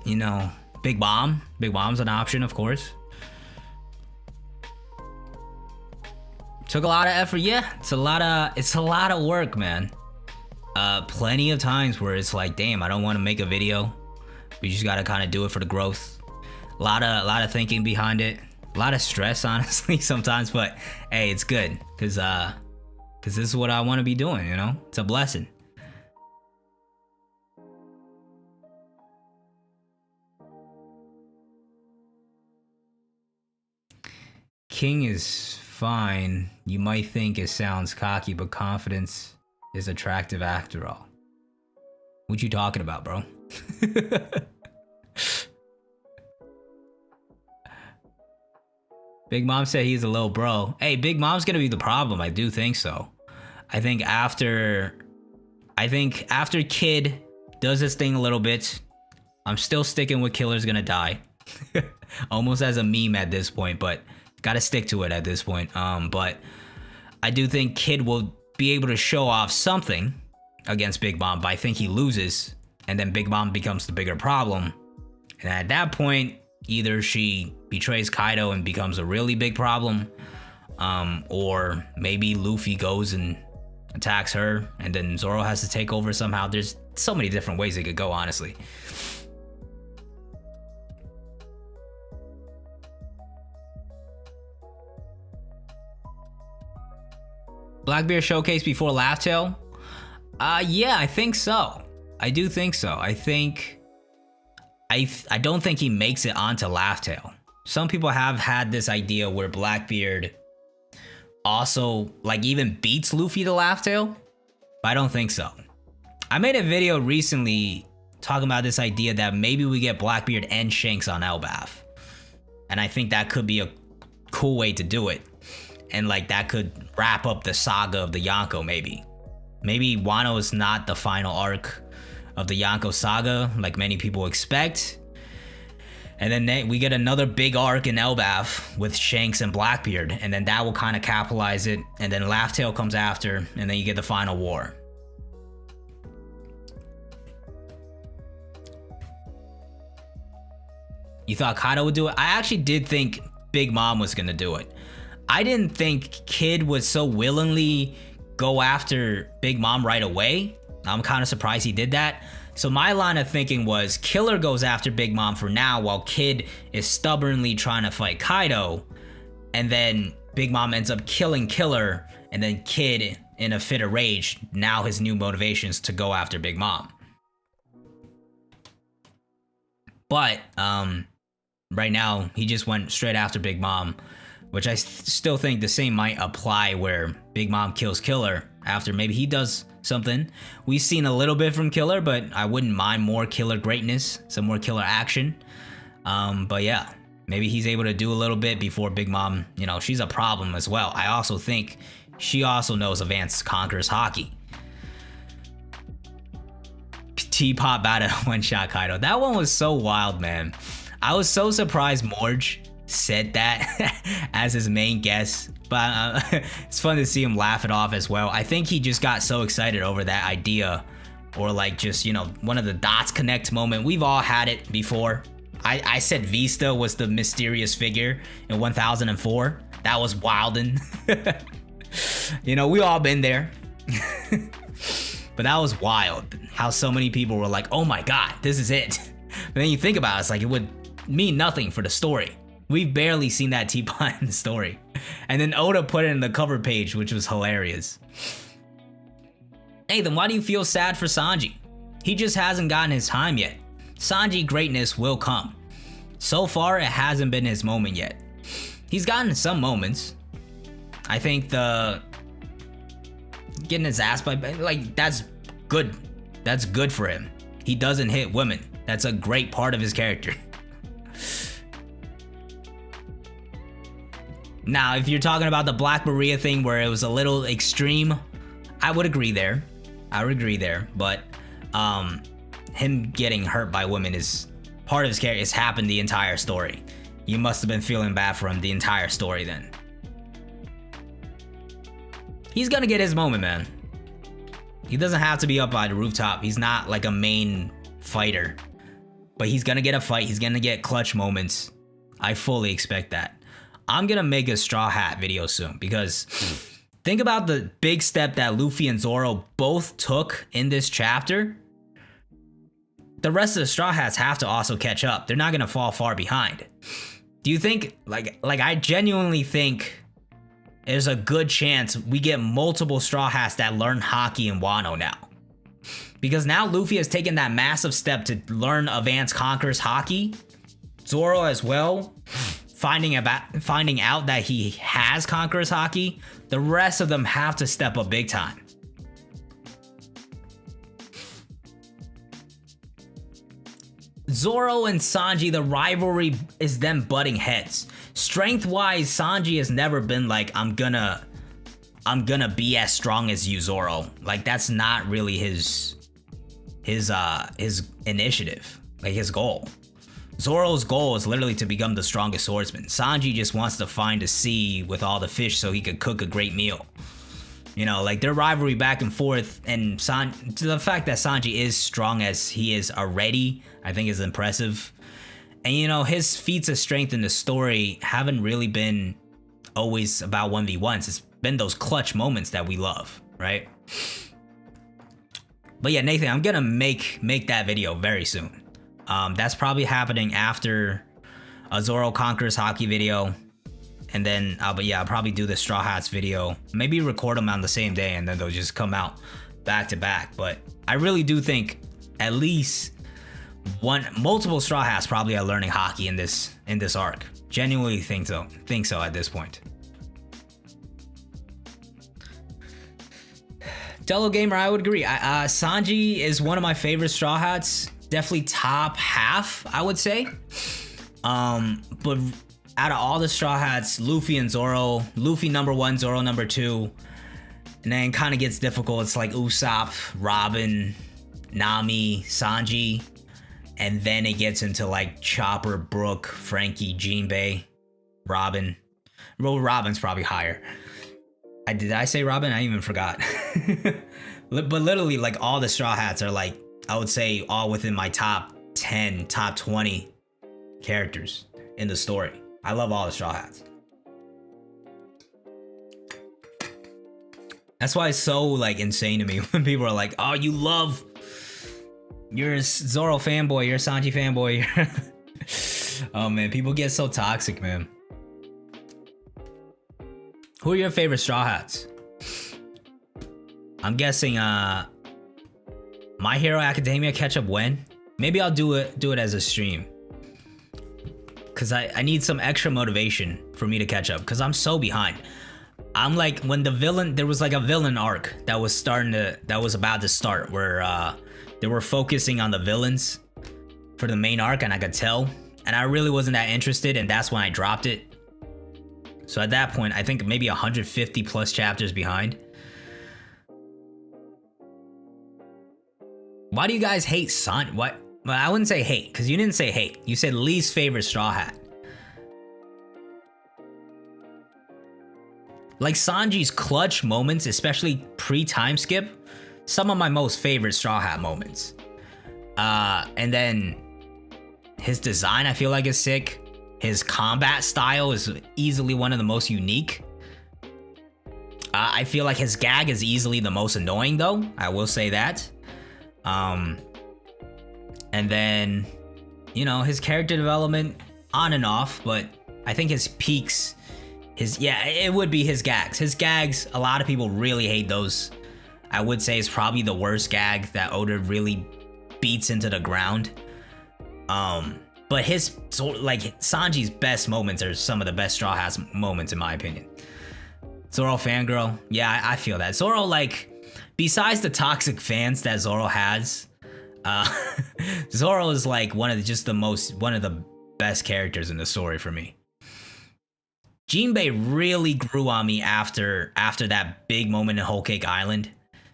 you know, Big Mom. Big Mom's an option, of course. Took a lot of effort, yeah. It's a lot of work, man. Plenty of times where it's like, damn, I don't want to make a video. We just gotta kind of do it for the growth. A lot of thinking behind it. A lot of stress, honestly, sometimes, but hey, it's good, cause this is what I want to be doing, you know? It's a blessing. King is fine. You might think it sounds cocky, but confidence is attractive after all. What you talking about, bro? Big Mom said he's a little bro. Hey, Big Mom's gonna be the problem. I do think so. I think after Kid does his thing a little bit, I'm still sticking with Killer's gonna die. Almost as a meme at this point, but gotta stick to it at this point. But I do think Kid will be able to show off something against Big Mom, but I think he loses, and then Big Mom becomes the bigger problem. And at that point, either she betrays Kaido and becomes a really big problem, or maybe Luffy goes and attacks her, and then Zoro has to take over somehow. There's so many different ways it could go, honestly. Blackbeard showcase before Laugh Tale? Yeah, I think so. I do think so. I don't think he makes it onto Laugh Tale. Some people have had this idea where Blackbeard also like even beats Luffy to Laugh Tale, but I don't think so. I made a video recently talking about this idea that maybe we get Blackbeard and Shanks on Elbaf, and I think that could be a cool way to do it, and like that could wrap up the saga of the Yonko. Maybe Wano is not the final arc of the Yonko saga like many people expect, and then we get another big arc in Elbaf with Shanks and Blackbeard, and then that will kind of capitalize it, and then Laugh Tale comes after, and then you get the final war. You thought Kaido would do it? I actually did think Big Mom was gonna do it. I didn't think Kid would so willingly go after Big Mom right away. I'm kind of surprised he did that. So my line of thinking was Killer goes after Big Mom for now while Kid is stubbornly trying to fight Kaido. And then Big Mom ends up killing Killer, and then Kid, in a fit of rage, now his new motivations to go after Big Mom. But right now, he just went straight after Big Mom, which I still think the same might apply where Big Mom kills Killer after maybe he does something. We've seen a little bit from Killer, but I wouldn't mind more Killer greatness, some more Killer action. But yeah, maybe he's able to do a little bit before Big Mom, you know, she's a problem as well. I also think she also knows Advance Conquers Hockey. Teapot Bata one-shot Kaido. That one was so wild, man. I was so surprised Morge said that as his main guest, but it's fun to see him laugh it off as well. I think he just got so excited over that idea, or like just, you know, one of the dots connect moment. We've all had it before. I said Vista was the mysterious figure in 1004. That was wildin'. You know, we all been there. But that was wild, how so many people were like, oh my god, this is it. But then you think about it, it's like it would mean nothing for the story. We've barely seen that teapot in the story. And then Oda put it in the cover page, which was hilarious. Hey, then why do you feel sad for Sanji? He just hasn't gotten his time yet. Sanji greatness will come. So far, it hasn't been his moment yet. He's gotten some moments. I think the getting his ass by, like, that's good. That's good for him. He doesn't hit women. That's a great part of his character. Now, if you're talking about the Black Maria thing where it was a little extreme, I would agree there. I would agree there. But him getting hurt by women is part of his character. It's happened the entire story. You must have been feeling bad for him the entire story then. He's gonna get his moment, man. He doesn't have to be up by the rooftop. He's not like a main fighter. But he's gonna get a fight. He's gonna get clutch moments. I fully expect that. I'm gonna make a Straw Hat video soon because think about the big step that Luffy and Zoro both took in this chapter. The rest of the Straw Hats have to also catch up. They're not gonna fall far behind. Do you think, like I genuinely think there's a good chance we get multiple Straw Hats that learn Haki in Wano now. Because now Luffy has taken that massive step to learn Advance Conquers Haki. Zoro as well, finding out that he has Conqueror's Haki. The rest of them have to step up big time. Zoro and Sanji, the rivalry is them butting heads. Strength-wise, Sanji has never been like, I'm gonna be as strong as you, Zoro. Like, that's not really his initiative, like his goal. Zoro's goal is literally to become the strongest swordsman. Sanji just wants to find a sea with all the fish so he could cook a great meal. You know, like their rivalry back and forth, and the fact that Sanji is strong as he is already, I think is impressive. And you know, his feats of strength in the story haven't really been always about 1v1s. It's been those clutch moments that we love, right? But yeah, Nathan, I'm gonna make that video very soon. That's probably happening after a Zoro Conquers Haki video. And then, but yeah, I'll probably do the Straw Hats video. Maybe record them on the same day and then they'll just come out back to back. But I really do think at least multiple Straw Hats probably are learning Haki in this arc. Genuinely think so at this point. Dello Gamer, I would agree. Sanji is one of my favorite Straw Hats. Definitely top half, I would say. But out of all the Straw Hats, Luffy and Zoro, Luffy number 1, Zoro number 2, and then kind of gets difficult. It's like Usopp, Robin, Nami, Sanji, and then it gets into like Chopper, Brook, Frankie, Jinbei, Robin. Well, Robin's probably higher. Did I say Robin? I even forgot. But literally, like all the Straw Hats are like, I would say all within my top 10, top 20 characters in the story. I love all the Straw Hats. That's why it's so like insane to me when people are like, oh, you're a Zoro fanboy, you're a Sanji fanboy. Oh man, people get so toxic, man. Who are your favorite Straw Hats? I'm guessing My Hero Academia catch up when? Maybe I'll do it as a stream. Cause I need some extra motivation for me to catch up, cause I'm so behind. I'm like, when the villain, there was like a villain arc that was about to start, where they were focusing on the villains for the main arc, and I could tell, and I really wasn't that interested, and that's when I dropped it. So at that point, I think maybe 150 plus chapters behind. Why do you guys hate Sanji? What? Well, I wouldn't say hate, because you didn't say hate. You said least favorite Straw Hat. Like Sanji's clutch moments, especially pre-time skip, some of my most favorite Straw Hat moments. And then his design, I feel like, is sick. His combat style is easily one of the most unique. I feel like his gag is easily the most annoying, though. I will say that. And then, you know, his character development on and off, but I think his peaks, it would be his gags. His gags, a lot of people really hate those. I would say it's probably the worst gag that Oda really beats into the ground. But Sanji's best moments are some of the best Straw Hats moments, in my opinion. Zoro fangirl, yeah, I feel that. Zoro, like, besides the toxic fans that Zoro has, Zoro is like one of the best characters in the story for me. Jinbei really grew on me after that big moment in Whole Cake Island.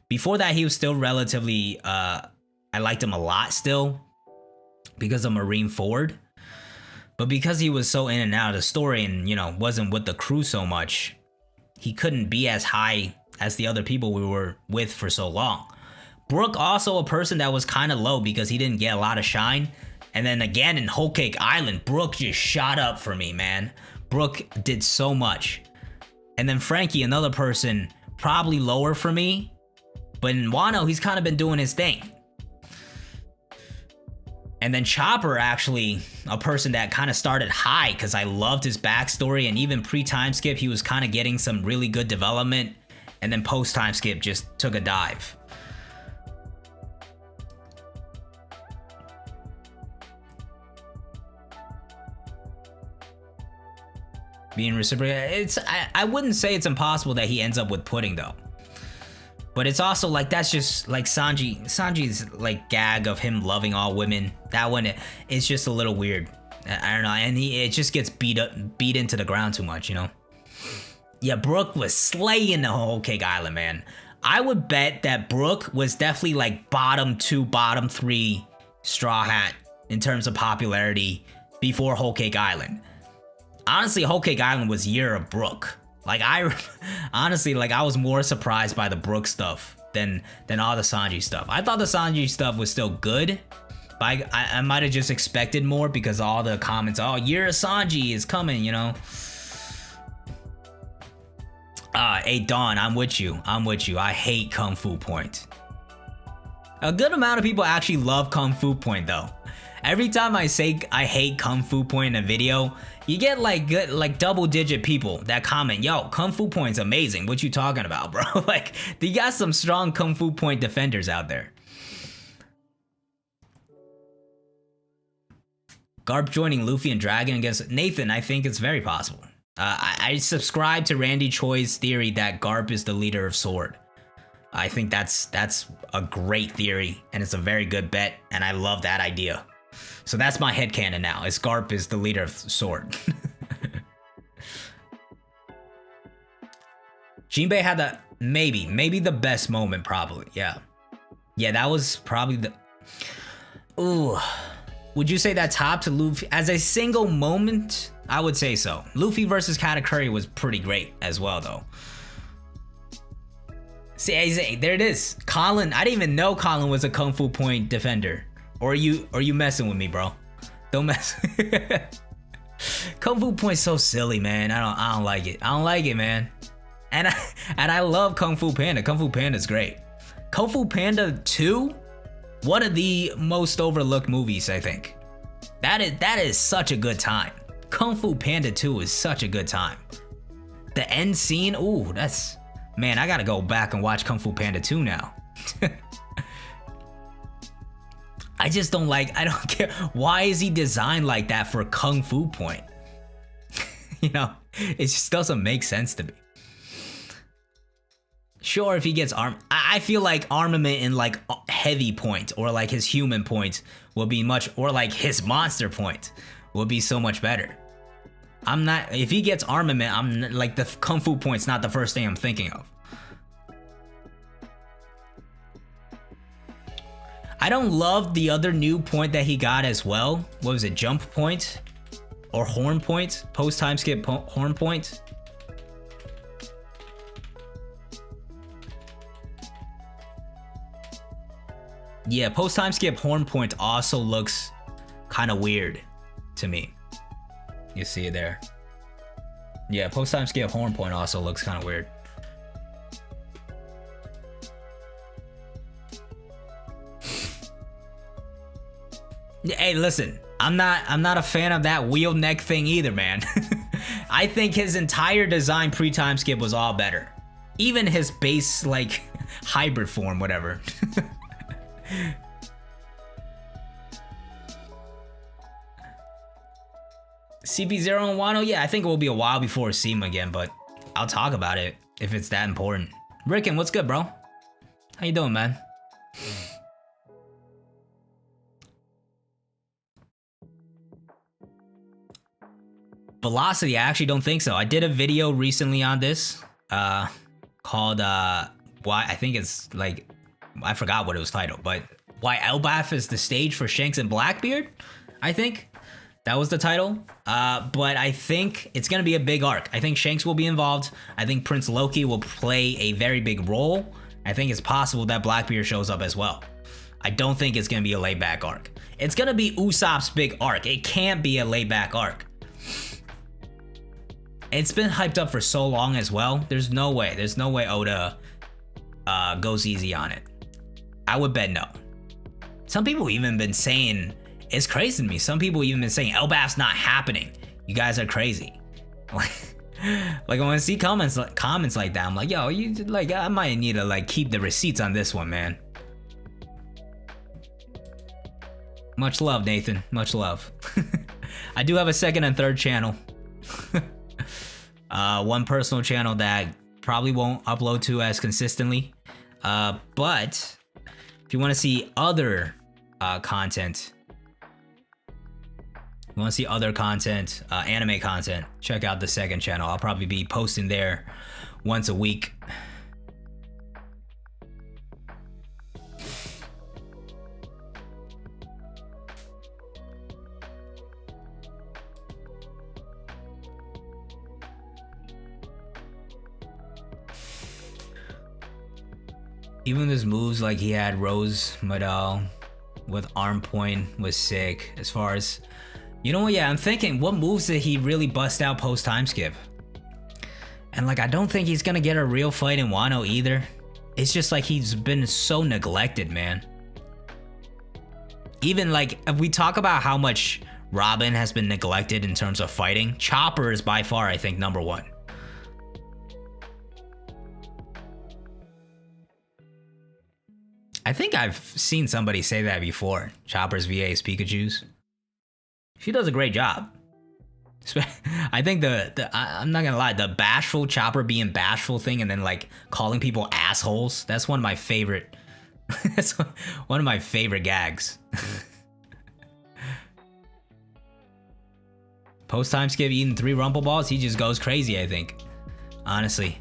Before that, he was still relatively, I liked him a lot still because of Marineford. But because he was so in and out of the story and, you know, wasn't with the crew so much, he couldn't be as high as the other people we were with for so long. Brook also a person that was kind of low because he didn't get a lot of shine. And then again in Whole Cake Island, Brook just shot up for me, man. Brook did so much. And then Frankie, another person, probably lower for me. But in Wano, he's kind of been doing his thing. And then Chopper, actually, a person that kind of started high because I loved his backstory. And even pre-time skip, he was kind of getting some really good development. And then post-time skip just took a dive. Being reciprocated, I wouldn't say it's impossible that he ends up with Pudding, though. But it's also like, that's just like Sanji's like gag of him loving all women. That one, it's just a little weird. I don't know, and it just gets beat into the ground too much, you know. Yeah, Brook was slaying the Whole Cake Island, man. I would bet that Brook was definitely like bottom 2, bottom 3 Straw Hat in terms of popularity before Whole Cake Island. Honestly, Whole Cake Island was year of Brook. Like, I was more surprised by the Brook stuff than all the Sanji stuff. I thought the Sanji stuff was still good, but I might have just expected more because all the comments, oh, year of Sanji is coming, you know. Hey Dawn, I'm with you. I hate Kung Fu Point. A good amount of people actually love Kung Fu Point, though. Every time I say I hate Kung Fu Point in a video, you get like double-digit people that comment, yo, Kung Fu Point's amazing. What you talking about, bro? Like, you got some strong Kung Fu Point defenders out there. Garp joining Luffy and Dragon against Nathan, I think it's very possible. I subscribe to Randy Choi's theory that Garp is the leader of Sword. I think that's a great theory, and it's a very good bet, and I love that idea. So that's my headcanon now, is Garp is the leader of Sword. Jinbei had the, maybe the best moment, probably, yeah. Yeah, that was probably the... Ooh. Would you say that top to Luffy? As a single moment, I would say so. Luffy versus Katakuri was pretty great as well, though. See, there it is. Colin, I didn't even know Colin was a Kung Fu Point defender. Or are you messing with me, bro? Don't mess. Kung Fu Point's so silly, man. I don't like it. I don't like it, man. And I love Kung Fu Panda. Kung Fu Panda's great. Kung Fu Panda 2, one of the most overlooked movies, I think. That is such a good time. Kung Fu Panda 2 is such a good time. the end scene. Ooh, that's, man, I gotta go back and watch Kung Fu Panda 2 now. I just don't like, I don't care. Why is he designed like that for Kung Fu Point? You know, it just doesn't make sense to me. Sure, if he gets I feel like armament in like heavy point or like his human point will be much, or like his monster point will be so much better. I'm not, if he gets armament, I'm like, the Kung Fu Point's not the first thing I'm thinking of. I don't love the other new point that he got as well. What was it, jump point or horn point? Post time skip horn point. Yeah, post time skip horn point also looks kind of weird to me. You see it there. Yeah, post time skip horn point also looks kind of weird. Hey, listen, I'm not a fan of that wheel neck thing either, man. I think his entire design pre-time skip was all better. Even his base, like, hybrid form, whatever. CP0 and Wano, yeah, I think it will be a while before we see him again, but I'll talk about it if it's that important. Ricken, what's good, bro? How you doing, man? Velocity, I actually don't think so. I did a video recently on this, called, why, I think it's like, I forgot what it was titled, but why Elbaf is the stage for Shanks and Blackbeard, I think. That was the title. But I think it's gonna be a big arc. I think Shanks will be involved. I think Prince Loki will play a very big role. I think it's possible that Blackbeard shows up as well. I don't think it's gonna be a laid back arc. It's gonna be Usopp's big arc. It can't be a laid back arc. It's been hyped up for so long as well. There's no way Oda goes easy on it. I would bet no. Some people even been saying, it's crazy to me, some people even been saying Elbaf's not happening. You guys are crazy. Like when I see comments like that, I'm like, yo, you like, I might need to like keep the receipts on this one, man. Much love, Nathan. Much love. I do have a second and third channel. One personal channel that probably won't upload to as consistently. But if you want to see other content, anime content, check out the second channel. I'll probably be posting there once a week. Even his moves, like he had Rose Medal with arm point, was sick. As far as, you know what, yeah, I'm thinking, what moves did he really bust out post time skip? And like, I don't think he's gonna get a real fight in Wano either. It's just like he's been so neglected, man. Even like, if we talk about how much Robin has been neglected in terms of fighting, Chopper is by far, I think, number one. I think I've seen somebody say that before. Chopper's VA's Pikachu's. She does a great job. I think I'm not gonna lie, the bashful Chopper being bashful thing and then like calling people assholes, that's one of my favorite, that's one of my favorite gags. Post time skip eating 3 Rumble Balls, he just goes crazy, I think. Honestly.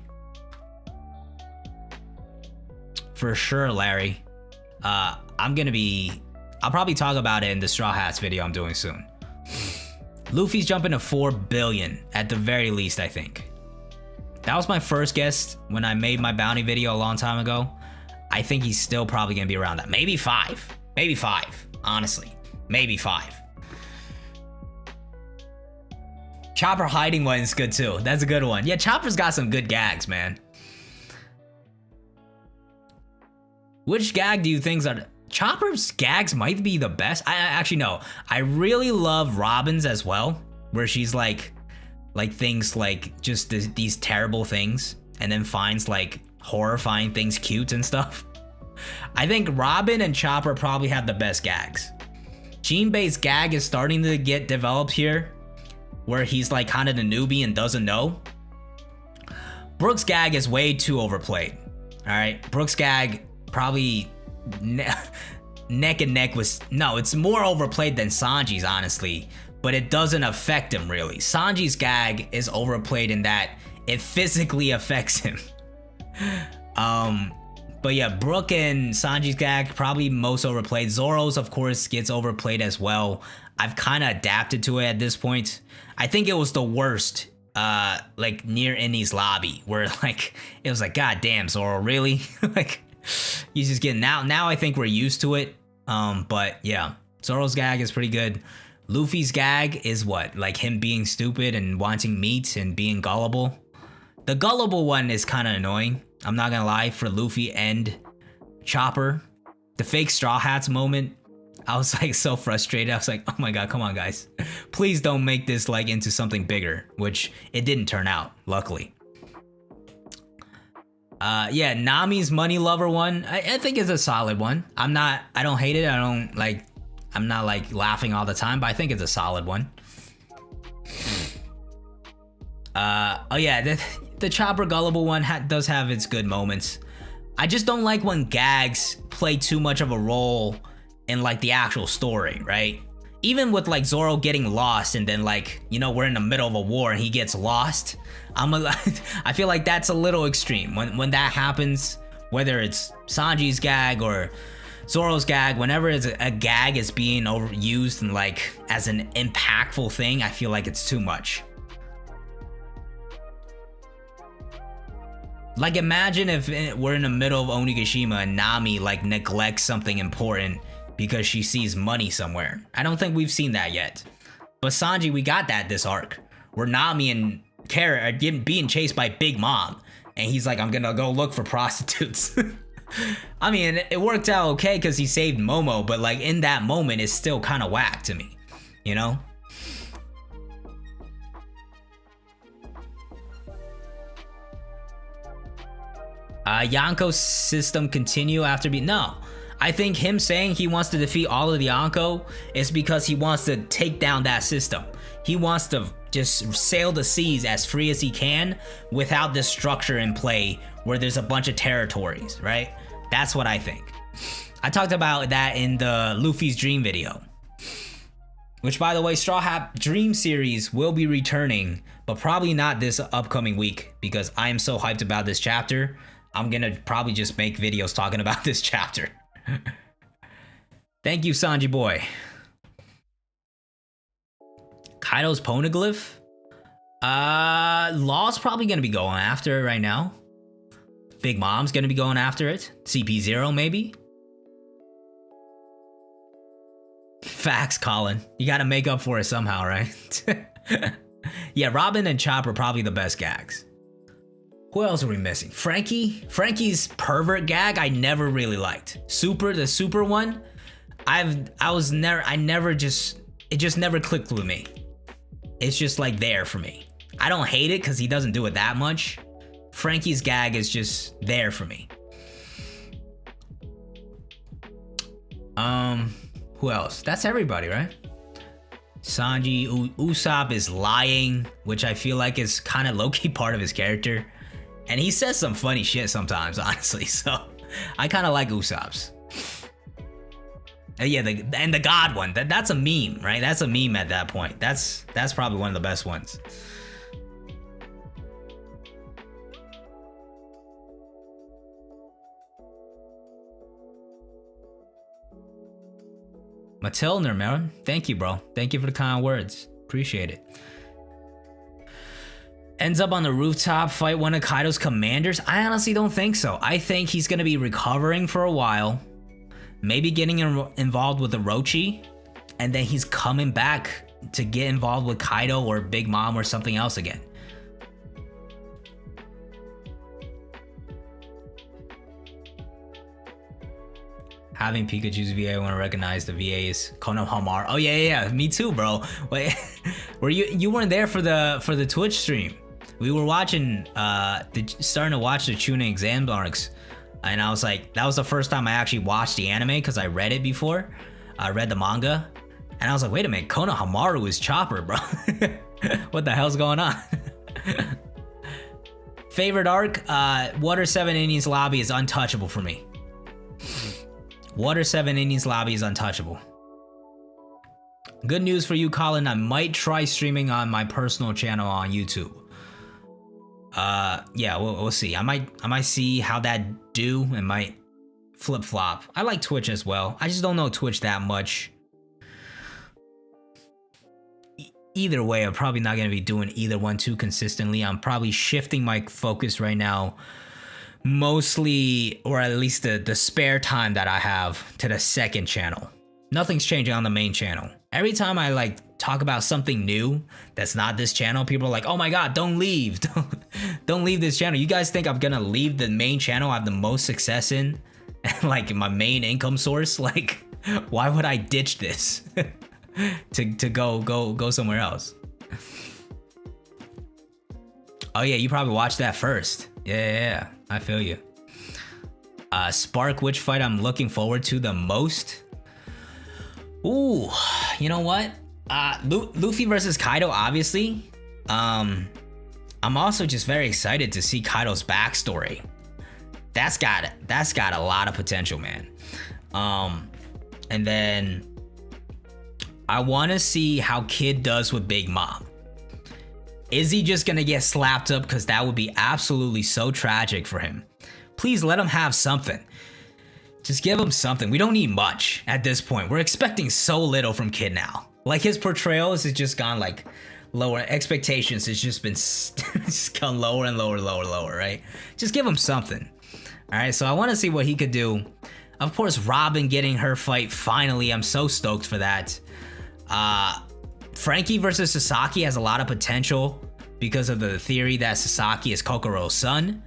For sure, Larry. I'll probably talk about it in the Straw Hats video I'm doing soon. Luffy's jumping to 4 billion at the very least, I think. That was my first guess when I made my bounty video a long time ago. I think he's still probably gonna be around that. Maybe 5. Maybe 5, honestly. Maybe 5. Chopper hiding one is good too. That's a good one. Yeah, Chopper's got some good gags, man. Which gag do you think are... Chopper's gags might be the best. I actually know. I really love Robin's as well, where she's like like things like just these terrible things, and then finds like horrifying things cute and stuff. I think Robin and Chopper probably have the best gags. Jinbei's gag is starting to get developed here, where he's like kind of the newbie and doesn't know. Brook's gag is way too overplayed. All right, Brook's gag probably neck and neck with, no, it's more overplayed than Sanji's, honestly, but it doesn't affect him really. Sanji's gag is overplayed in that it physically affects him. But yeah, Brook and Sanji's gag probably most overplayed. Zoro's, of course, gets overplayed as well. I've kind of adapted to it at this point. I think it was the worst, like near Innie's lobby, where like it was like, God damn, Zoro, really? Like he's just getting out. Now I think we're used to it. But yeah, Zoro's gag is pretty good. Luffy's gag is what? Like him being stupid and wanting meat and being gullible. The gullible one is kind of annoying, I'm not gonna lie, for Luffy and Chopper. The fake Straw Hats moment, I was like so frustrated. I was like, oh my god, come on guys. Please don't make this like into something bigger, which it didn't turn out, luckily. Yeah, Nami's money lover one, I think is a solid one. I don't hate it. I'm not like laughing all the time, but I think it's a solid one. Oh yeah, the Chopper gullible one does have its good moments. I just don't like when gags play too much of a role in like the actual story, right? Even with like Zoro getting lost and then like, you know, we're in the middle of a war and he gets lost. I feel like that's a little extreme. When that happens, whether it's Sanji's gag or Zoro's gag, whenever it's a gag is being overused and like as an impactful thing, I feel like it's too much. Like imagine if we're in the middle of Onigashima and Nami like neglects something important because she sees money somewhere. I don't think we've seen that yet. But Sanji, we got that this arc, where Nami and Carrot are being chased by Big Mom, and he's like, I'm gonna go look for prostitutes. I mean, it worked out okay because he saved Momo, but like in that moment, it's still kind of whack to me, you know? Yonko's system continue after no. I think him saying he wants to defeat all of the Yonko is because he wants to take down that system. He wants to just sail the seas as free as he can without this structure in play where there's a bunch of territories, right? That's what I think. I talked about that in the Luffy's Dream video. Which, by the way, Straw Hat Dream series will be returning, but probably not this upcoming week because I am so hyped about this chapter. I'm gonna probably just make videos talking about this chapter. Thank you, Sanji boy. Kaido's Poneglyph? Law's probably gonna be going after it right now. Big Mom's gonna be going after it. CP0 maybe? Facts, Colin. You gotta make up for it somehow, right? Yeah, Robin and Chopper probably the best gags. Who else are we missing? Frankie? Frankie's pervert gag I never really liked. The super one, it just never clicked with me. It's just like there for me. I don't hate it because he doesn't do it that much. Frankie's gag is just there for me. Who else? That's everybody, right? Sanji, Usopp is lying, which I feel like is kind of low-key part of his character. And he says some funny shit sometimes, honestly, so I kind of like Usopp's. Yeah, the God one, that's a meme, right? That's a meme at that point. That's probably one of the best ones. Matilda, man. Thank you, bro. Thank you for the kind words. Appreciate it. Ends up on the rooftop, fight one of Kaido's commanders? I honestly don't think so. I think he's going to be recovering for a while, maybe getting involved with Orochi, and then he's coming back to get involved with Kaido or Big Mom or something else again. having Pikachu's VA when I recognize the VA is Konohamaru. Oh yeah, me too, bro. Wait, were you weren't there for the Twitch stream? We were watching, starting to watch the Chunin exam arcs, and I was like, that was the first time I actually watched the anime because I read it before. I read the manga, and I was like, wait a minute, Konohamaru is Chopper, bro. What the hell's going on? Favorite arc? Water 7 Indians Lobby is untouchable for me. Water 7 Indians Lobby is untouchable. Good news for you, Colin. I might try streaming on my personal channel on YouTube. Yeah, we'll see. I might see how that do and might flip flop. I like Twitch as well. I just don't know Twitch that much. Either way, I'm probably not gonna be doing either one too consistently. I'm probably shifting my focus right now, mostly, or at least the spare time that I have, to the second channel. Nothing's changing on the main channel. Every time I like talk about something new that's not this channel, people are like, oh my god, don't leave. Don't leave this channel. You guys think I'm gonna leave the main channel I have the most success in? And like my main income source? Like, why would I ditch this to go somewhere else? Oh yeah, you probably watched that first. Yeah, I feel you. Spark, which fight I'm looking forward to the most? Ooh, you know what? Luffy versus Kaido, obviously. I'm also just very excited to see Kaido's backstory. That's got a lot of potential, man. And then I want to see how Kid does with Big Mom. Is he just gonna get slapped up? Because that would be absolutely so tragic for him. Please let him have something. Just give him something. We don't need much at this point. We're expecting so little from Kid now. Like, his portrayals has just gone like lower. Expectations has just been just gone lower and lower, right? Just give him something. All right, so I want to see what he could do. Of course, Robin getting her fight finally. I'm so stoked for that. Frankie versus Sasaki has a lot of potential because of the theory that Sasaki is Kokoro's son.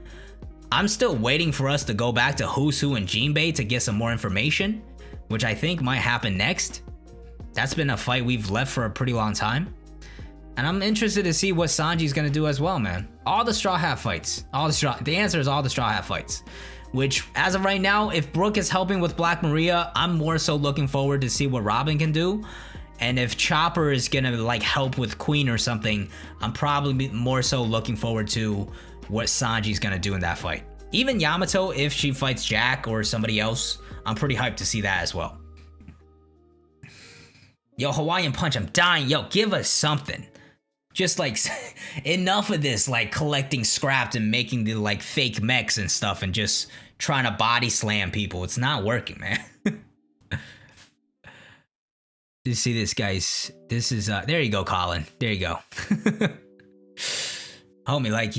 I'm still waiting for us to go back to Who's Who and Jinbei to get some more information, which I think might happen next. That's been a fight we've left for a pretty long time. And I'm interested to see what Sanji's gonna do as well, man. All the Straw Hat fights. The answer is all the Straw Hat fights. Which, as of right now, if Brook is helping with Black Maria, I'm more so looking forward to see what Robin can do. And if Chopper is gonna like help with Queen or something, I'm probably more so looking forward to what Sanji's gonna do in that fight. Even Yamato, if she fights Jack or somebody else, I'm pretty hyped to see that as well. Yo, Hawaiian Punch, I'm dying. Yo, give us something. Just like enough of this, like collecting scraps and making the like fake mechs and stuff and just trying to body slam people. It's not working, man. You see this, guys? This is there you go, Colin. There you go. Homie, like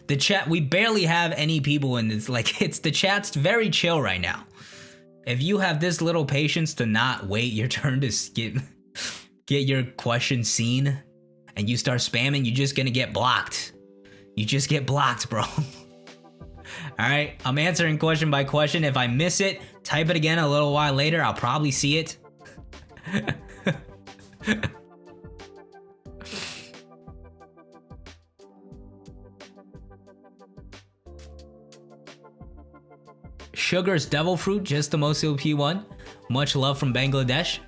the chat, we barely have any people in this. Like, it's the chat's very chill right now. If you have this little patience to not wait your turn to get your question seen, and you start spamming, you're just gonna get blocked. You just get blocked, bro. All right, I'm answering question by question. If I miss it, type it again a little while later. I'll probably see it. Sugar's Devil Fruit, just the most OP one. Much love from Bangladesh.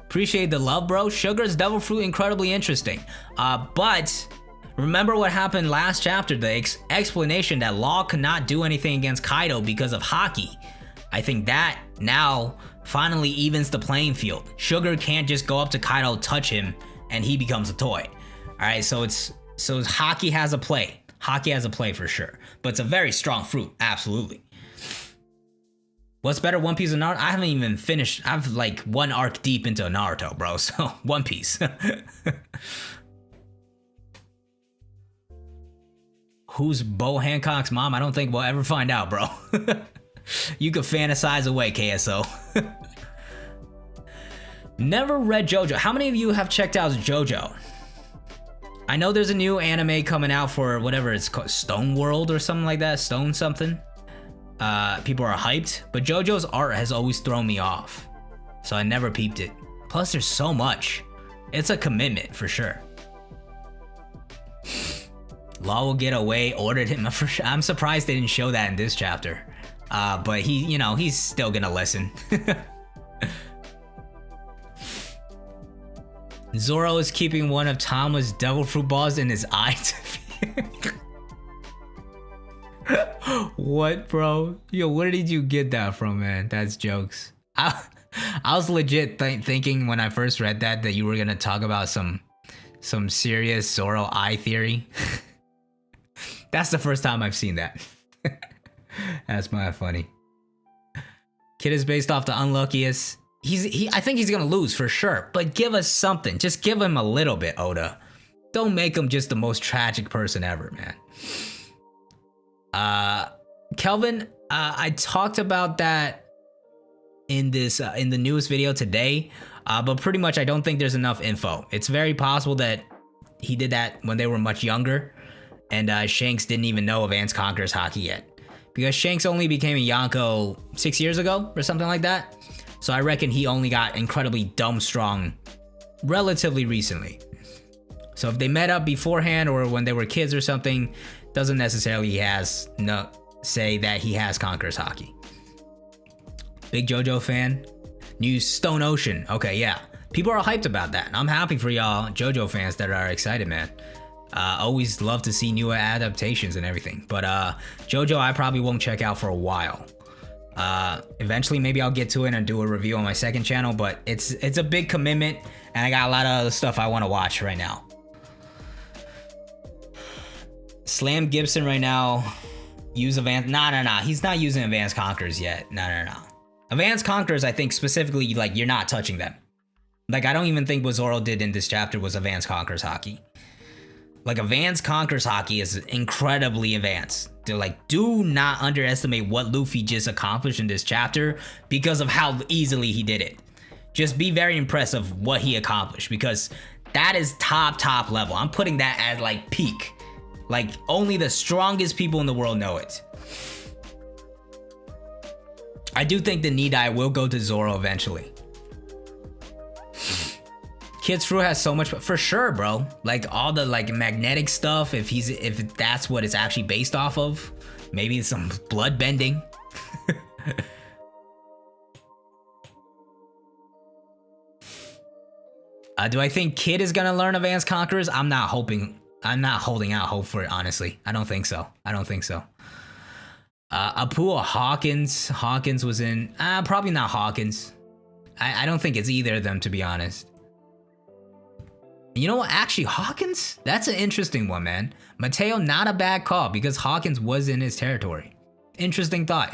Appreciate the love, bro. Sugar's Devil Fruit, incredibly interesting. But remember what happened last chapter, the explanation that Law could not do anything against Kaido because of Haki. I think that now finally evens the playing field. Sugar can't just go up to Kaido, touch him, and he becomes a toy. All right, so Haki has a play. Haki has a play for sure, but it's a very strong fruit, absolutely. What's better, One Piece or Naruto? I haven't even finished. I've like one arc deep into Naruto, bro. So One Piece. Who's Bo Hancock's mom? I don't think we'll ever find out, bro. You could fantasize away, KSO. Never read JoJo. How many of you have checked out JoJo? I know there's a new anime coming out for whatever it's called, Stone World or something like that. Stone something. people are hyped, but JoJo's art has always thrown me off, so I never peeped it. Plus, there's so much. It's a commitment for sure. Law will get away, ordered him. I'm surprised they didn't show that in this chapter. But he's still gonna listen. Zoro is keeping one of Tama's devil fruit balls in his eye. What, bro? Yo, where did you get that from, man? That's jokes. I was legit thinking when I first read that you were gonna talk about some serious Zoro eye theory. That's the first time I've seen that. That's my funny. Kid is based off the unluckiest. I think he's gonna lose for sure. But give us something. Just give him a little bit, Oda. Don't make him just the most tragic person ever, man. Kelvin, I talked about that in the newest video today, but pretty much I don't think there's enough info. It's very possible that he did that when they were much younger, and Shanks didn't even know of Advance Conquerors Haki yet, because Shanks only became a Yonko 6 years ago or something like that. So I reckon he only got incredibly dumb strong relatively recently. So if they met up beforehand or when they were kids or something, doesn't necessarily say that he has Conquerors Haki. Big JoJo fan. New Stone Ocean. Okay, yeah. People are hyped about that. I'm happy for y'all JoJo fans that are excited, man. Always love to see newer adaptations and everything. But JoJo I probably won't check out for a while. Eventually maybe I'll get to it and do a review on my second channel, but it's a big commitment and I got a lot of other stuff I want to watch right now. Slam Gibson right now use Advance. Nah. He's not using Advance Conquerors yet. No. Advance Conquerors, I think specifically, like, you're not touching them. Like, I don't even think what Zoro did in this chapter was Advance Conquerors Haki. Like, Advance Conquerors Haki is incredibly advanced. They're like, do not underestimate what Luffy just accomplished in this chapter because of how easily he did it. Just be very impressed of what he accomplished, because that is top level. I'm putting that as like peak. Like, only the strongest people in the world know it. I do think the Nidai will go to Zoro eventually. Kid's Fruit has so much, for sure, bro. Like, all the like magnetic stuff, if that's what it's actually based off of, maybe some blood bending. Do I think Kid is gonna learn Advance Conquerors? I'm not holding out hope for it, honestly. I don't think so. Apua Hawkins. Hawkins was in... probably not Hawkins. I don't think it's either of them, to be honest. You know what? Actually, Hawkins? That's an interesting one, man. Mateo, not a bad call, because Hawkins was in his territory. Interesting thought.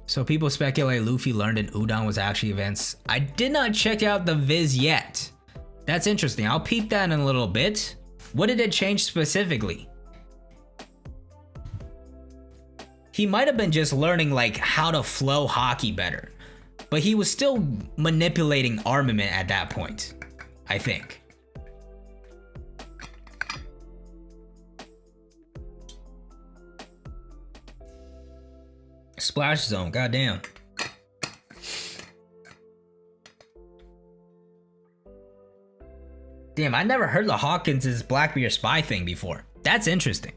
So people speculate Luffy learned in Udon was actually events. I did not check out the Viz yet. That's interesting. I'll peep that in a little bit. What did it change specifically? He might have been just learning like how to flow Haki better, but he was still manipulating armament at that point, I think. Splash Zone, goddamn. Damn, I never heard of Hawkins' Blackbeard spy thing before. That's interesting.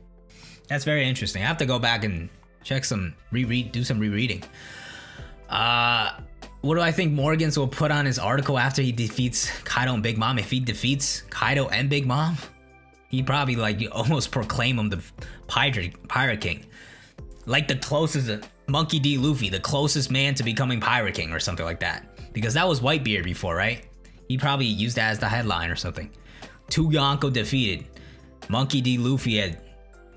That's very interesting. I have to go back and check do some rereading. What do I think Morgans will put on his article after he defeats Kaido and Big Mom? If he defeats Kaido and Big Mom, he'd probably like almost proclaim him the Pirate King. Like the closest, Monkey D. Luffy, the closest man to becoming Pirate King or something like that. Because that was Whitebeard before, right? He probably used that as the headline or something. 2 Yonko defeated. Monkey D. Luffy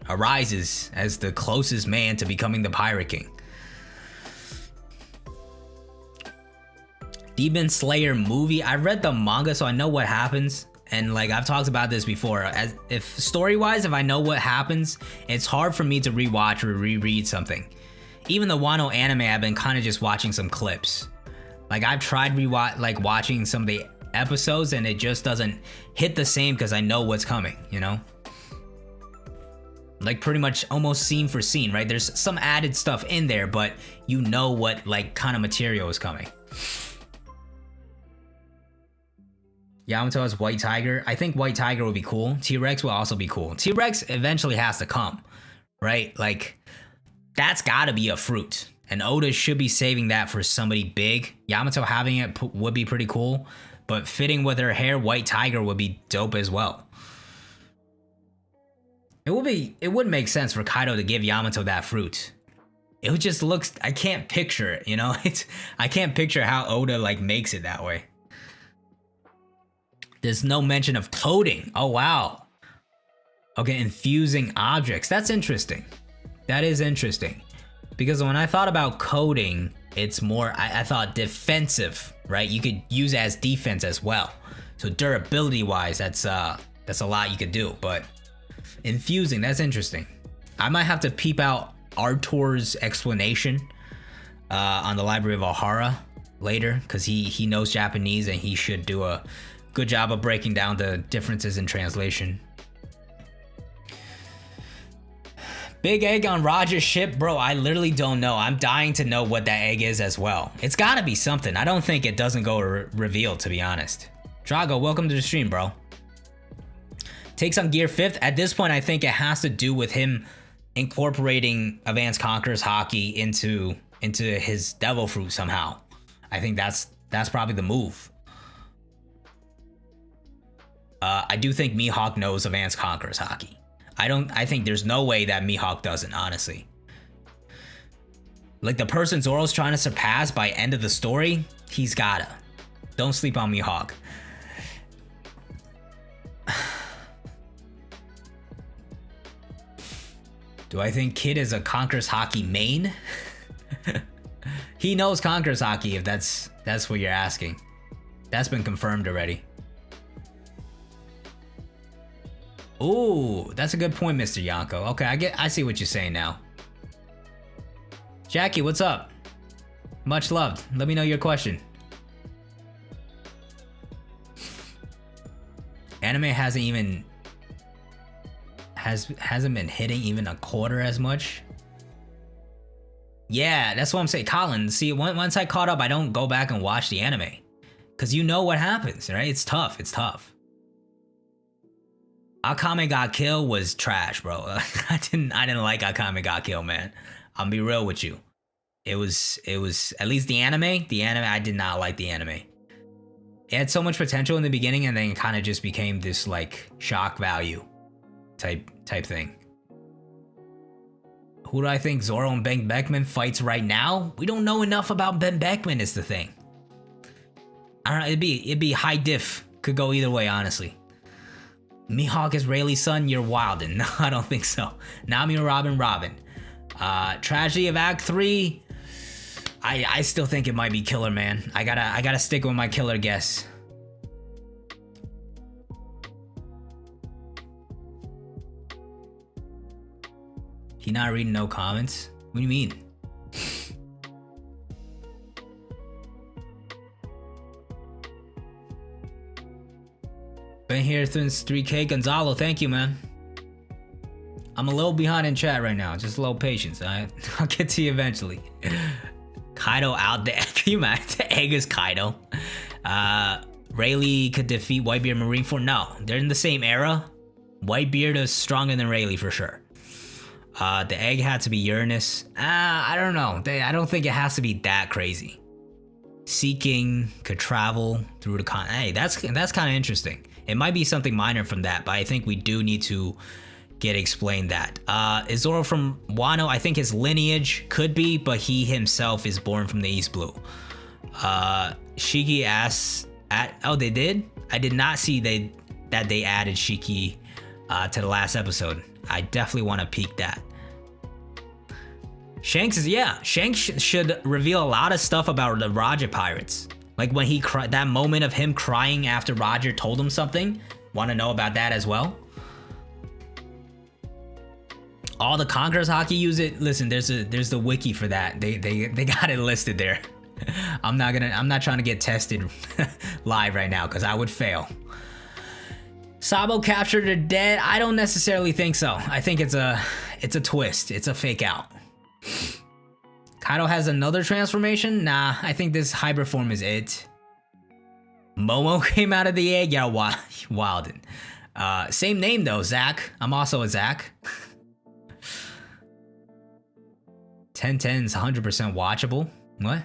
arises as the closest man to becoming the Pirate King. Demon Slayer movie. I read the manga, so I know what happens. And like I've talked about this before, if story-wise, if I know what happens, it's hard for me to rewatch or reread something. Even the Wano anime, I've been kind of just watching some clips. Like I've tried watching some of the episodes, and it just doesn't hit the same because I know what's coming, you know? Like pretty much almost scene for scene, right? There's some added stuff in there, but you know what like kind of material is coming. Yamato has White Tiger. I think White Tiger would be cool. T-Rex will also be cool. T-Rex eventually has to come, right? Like, that's gotta be a fruit. And Oda should be saving that for somebody big. Yamato having it would be pretty cool. But fitting with her hair, White Tiger would be dope as well. It would make sense for Kaido to give Yamato that fruit. It would just looks, I can't picture it, you know? I can't picture how Oda like makes it that way. There's no mention of coding. Oh, wow. Okay, infusing objects. That's interesting. That is interesting. Because when I thought about coding, it's more, I thought defensive, right? You could use it as defense as well. So durability wise, that's a lot you could do. But infusing, that's interesting. I might have to peep out Artor's explanation on the Library of Ohara later, because he knows Japanese and he should do a good job of breaking down the differences in translation. Big egg on Roger's ship? Bro, I literally don't know. I'm dying to know what that egg is as well. It's gotta be something. I don't think it doesn't go revealed, to be honest. Drago, welcome to the stream, bro. Takes on Gear 5th. At this point, I think it has to do with him incorporating Advanced Conqueror's Haki into his Devil Fruit somehow. I think that's probably the move. I do think Mihawk knows Advanced Conqueror's Haki. I think there's no way that Mihawk doesn't, honestly. Like the person Zoro's trying to surpass by end of the story, he's gotta. Don't sleep on Mihawk. Do I think Kid is a Conqueror's Haki main? He knows Conqueror's Haki, if that's what you're asking. That's been confirmed already. Ooh, that's a good point, Mr. Yanko. Okay, I see what you're saying now. Jackie, what's up? Much loved. Let me know your question. Anime hasn't been hitting even a quarter as much. Yeah, that's what I'm saying. Colin, see, once I caught up, I don't go back and watch the anime. Because you know what happens, right? It's tough. Akame got killed was trash, bro. I didn't like Akame got killed, man. I'll be real with you. It was at least the anime, I did not like the anime. It had so much potential in the beginning and then it kind of just became this like shock value type thing. Who do I think Zoro and Ben Beckman fights right now? We don't know enough about Ben Beckman is the thing. I don't know, it'd be high diff. Could go either way, honestly. Mihawk is Rayleigh's son, you're wildin'. No, I don't think so. Nami or Robin. Tragedy of Act 3. I still think it might be Killer Man. I gotta stick with my killer guess. He not reading no comments? What do you mean? Been here since 3K. Gonzalo, thank you, man. I'm a little behind in chat right now. Just a little patience, alright? I'll get to you eventually. Kaido out there. Can you imagine? The egg is Kaido. Rayleigh could defeat Whitebeard Marineford. No, they're in the same era. Whitebeard is stronger than Rayleigh for sure. The egg had to be Uranus. I don't know. I don't think it has to be that crazy. Seeking could travel through the con. Hey, that's kind of interesting. It might be something minor from that, but I think we do need to get explained that. Is Zoro from Wano? I think his lineage could be, but he himself is born from the East Blue. Shiki asks oh, they did? I did not see that they added Shiki to the last episode. I definitely want to peek that. Shanks should reveal a lot of stuff about the Roger pirates. Like when he cried, that moment of him crying after Roger told him something. Want to know about that as well? All the Conqueror's Haki use it. Listen, there's the wiki for that. They got it listed there. I'm not trying to get tested live right now because I would fail. Sabo captured her dead. I don't necessarily think so. I think it's a twist. It's a fake out. Kaido has another transformation? Nah, I think this hybrid form is it. Momo came out of the egg? Yeah, wildin'. Same name though, Zach. I'm also a Zach. 1010's 100% watchable. What?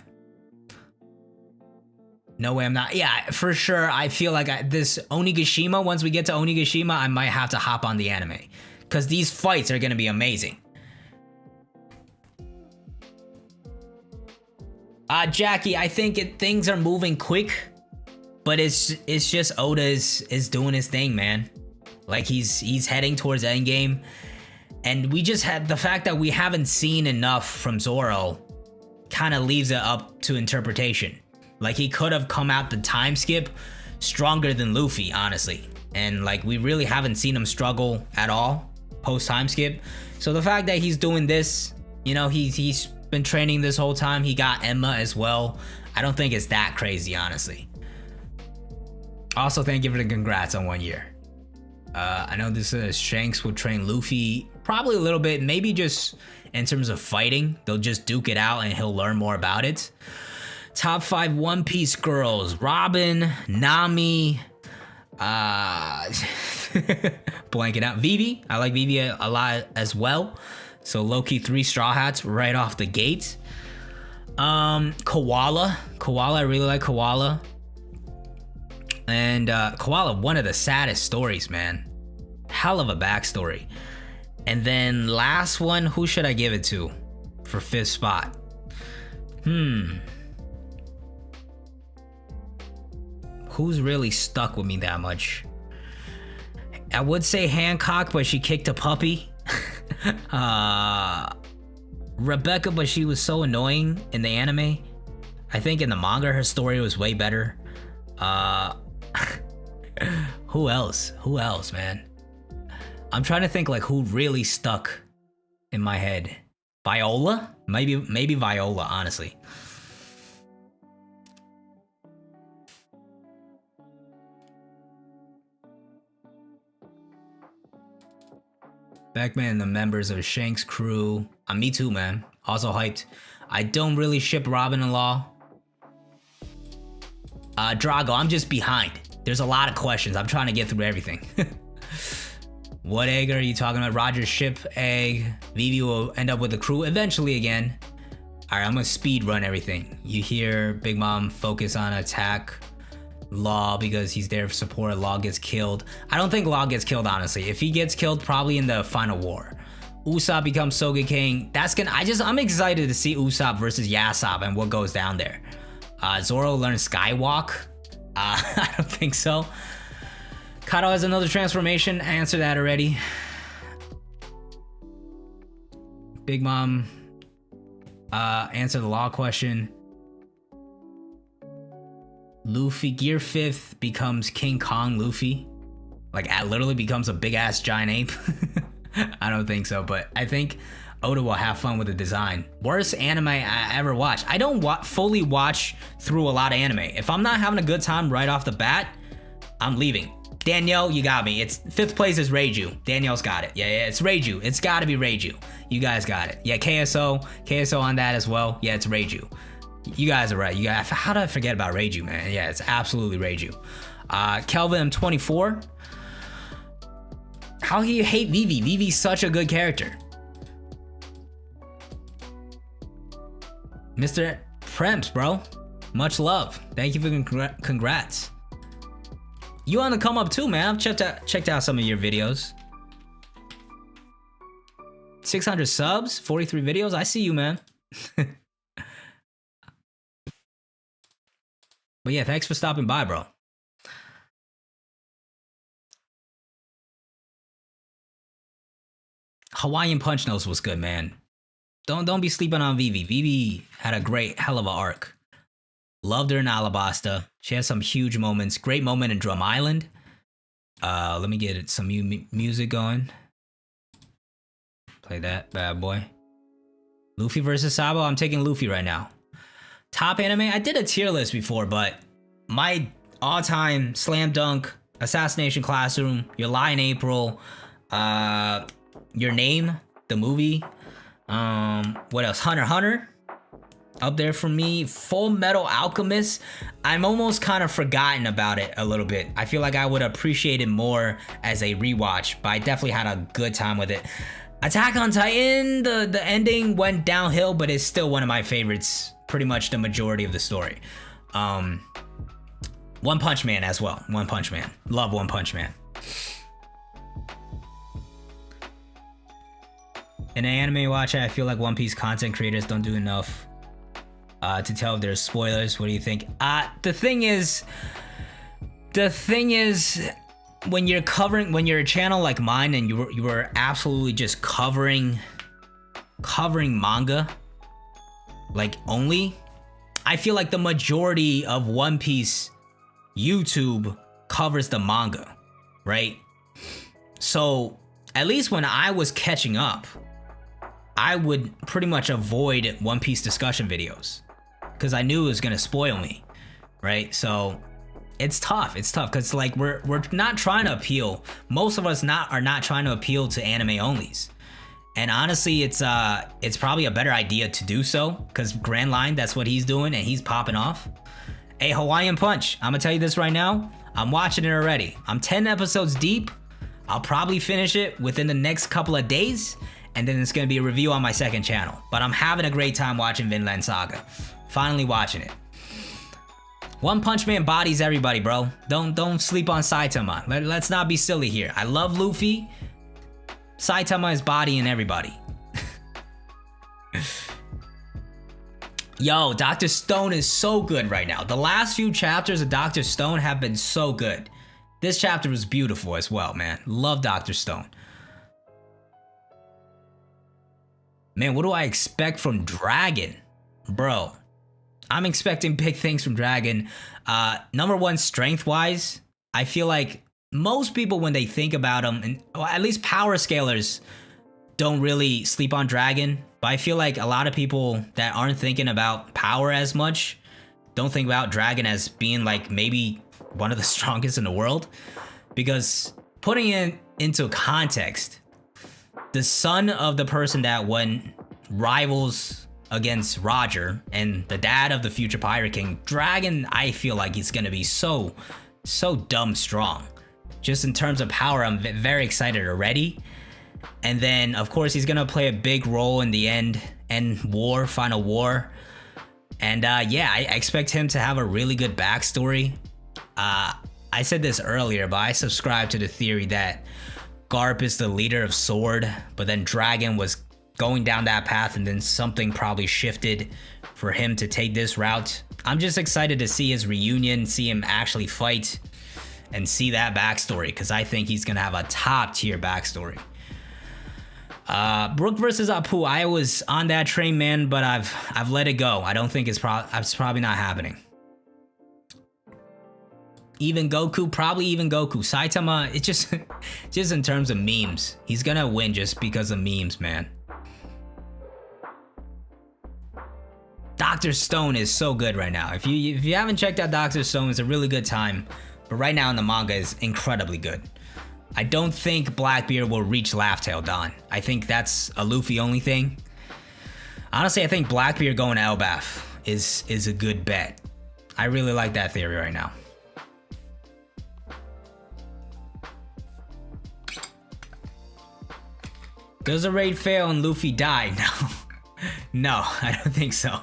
No way I'm not. Yeah, for sure. I feel like this Onigashima, once we get to Onigashima, I might have to hop on the anime. Because these fights are going to be amazing. Jackie, I think things are moving quick. But it's just Oda is doing his thing, man. Like he's heading towards endgame. And we just had the fact that we haven't seen enough from Zoro kind of leaves it up to interpretation. Like he could have come out the time skip stronger than Luffy, honestly. And like we really haven't seen him struggle at all post time skip. So the fact that he's doing this, you know, he's been training this whole time. He got Emma as well. I don't think it's that crazy, honestly. Also, thank you for the congrats on 1 year. I know this says Shanks will train Luffy probably a little bit, maybe just in terms of fighting. They'll just duke it out and he'll learn more about it. Top 5 One Piece girls: Robin, Nami, blanking out, Vivi. I like Vivi a lot as well. So low-key 3 Straw Hats right off the gate. Koala, I really like Koala. And Koala, one of the saddest stories, man. Hell of a backstory. And then last one, who should I give it to for 5th spot? Who's really stuck with me that much? I would say Hancock, but she kicked a puppy. Rebecca, but she was so annoying in the anime. I think in the manga, her story was way better. Who else, man? I'm trying to think like who really stuck in my head. Viola? Maybe Viola, honestly. Beckman and the members of Shanks' crew. Me too, man. Also hyped. I don't really ship Robin and Law. Drago, I'm just behind. There's a lot of questions. I'm trying to get through everything. What egg are you talking about? Roger's ship egg. Vivi will end up with the crew eventually again. Alright, I'm gonna speed run everything. You hear Big Mom focus on attack Law because he's there for support. Law gets killed. I don't think Law gets killed, honestly. If he gets killed, probably in the final war. Usopp becomes Sogeking. I'm excited to see Usopp versus Yasopp and what goes down there. Zoro learns Skywalk. I don't think so. Kaido has another transformation. I answered that already. Big Mom answered the Law question. Luffy, Gear 5th becomes King Kong Luffy. Like, literally becomes a big ass giant ape. I don't think so, but I think Oda will have fun with the design. Worst anime I ever watched. I don't fully watch through a lot of anime. If I'm not having a good time right off the bat, I'm leaving. Danielle, you got me. It's 5th place is Reiju. Danielle's got it. Yeah, it's Reiju. It's gotta be Reiju. You guys got it. Yeah, KSO on that as well. Yeah, it's Reiju. You guys are right. How did I forget about Reiju, man? Yeah, it's absolutely Reiju. Kelvin M24. How you hate Vivi? Vivi's such a good character. Mr. Prems, bro. Much love. Thank you for congrats. You on the come up too, man. I've checked out some of your videos. 600 subs, 43 videos. I see you, man. But yeah, thanks for stopping by, bro. Hawaiian Punch Nose was good, man. Don't be sleeping on Vivi. Vivi had a great hell of a arc. Loved her in Alabasta. She had some huge moments. Great moment in Drum Island. Let me get some music going. Play that bad boy. Luffy versus Sabo. I'm taking Luffy right now. Top anime. I did a tier list before, but my all-time slam dunk Assassination Classroom, Your Lie in April, Your Name, the movie. What else? Hunter x Hunter, up there for me. Full Metal Alchemist, I'm almost kind of forgotten about it a little bit. I feel like I would appreciate it more as a rewatch, but I definitely had a good time with it. Attack on Titan, the ending went downhill, but it's still one of my favorites, pretty much the majority of the story. One Punch Man as well. One Punch Man. Love One Punch Man. In an anime watch, I feel like One Piece content creators don't do enough to tell if there's spoilers. What do you think? The thing is, when you're a channel like mine and you were absolutely just covering manga, like only, I feel like the majority of One Piece YouTube covers the manga, right? So at least when I was catching up, I would pretty much avoid One Piece discussion videos because I knew it was gonna spoil me, right? So it's tough because like we're not trying to appeal. Most of us are not trying to appeal to anime onlys. And honestly, it's probably a better idea to do so because Grand Line, that's what he's doing and he's popping off. Hey, Hawaiian Punch, I'm gonna tell you this right now. I'm watching it already. I'm 10 episodes deep. I'll probably finish it within the next couple of days, and then it's gonna be a review on my second channel. But I'm having a great time watching Vinland Saga. Finally watching it. One Punch Man bodies everybody, bro. Don't sleep on Saitama. Let's not be silly here. I love Luffy. Saitama is bodying everybody. Yo, Dr. Stone is so good right now. The last few chapters of Dr. Stone have been so good. This chapter was beautiful as well, man. Love Dr. Stone. Man, what do I expect from Dragon? Bro, I'm expecting big things from Dragon. Number one, strength-wise, I feel like most people, when they think about him, and well, at least power scalers don't really sleep on Dragon. But I feel like a lot of people that aren't thinking about power as much don't think about Dragon as being like maybe one of the strongest in the world. Because putting it into context, the son of the person that won rivals against Roger and the dad of the future Pirate King, Dragon, I feel like he's gonna be so dumb strong. Just in terms of power, I'm very excited already. And then, of course, he's gonna play a big role in the end war, final war. And yeah, I expect him to have a really good backstory. I said this earlier, but I subscribe to the theory that Garp is the leader of Sword, but then Dragon was going down that path and then something probably shifted for him to take this route. I'm just excited to see his reunion, see him actually fight, and see that backstory, because I think he's gonna have a top tier backstory. Brook versus Apu, I was on that train, man, but I've let it go. I don't think it's probably not happening. Even Goku, probably even Goku. Saitama, it's just in terms of memes, he's gonna win just because of memes, man. Dr. Stone is so good right now. If you haven't checked out Dr. Stone, it's a really good time. But right now in the manga is incredibly good. I don't think Blackbeard will reach Laugh Tale Dawn. I think that's a Luffy only thing. Honestly, I think Blackbeard going to Elbaf is a good bet. I really like that theory right now. Does a raid fail and Luffy die? No. No, I don't think so.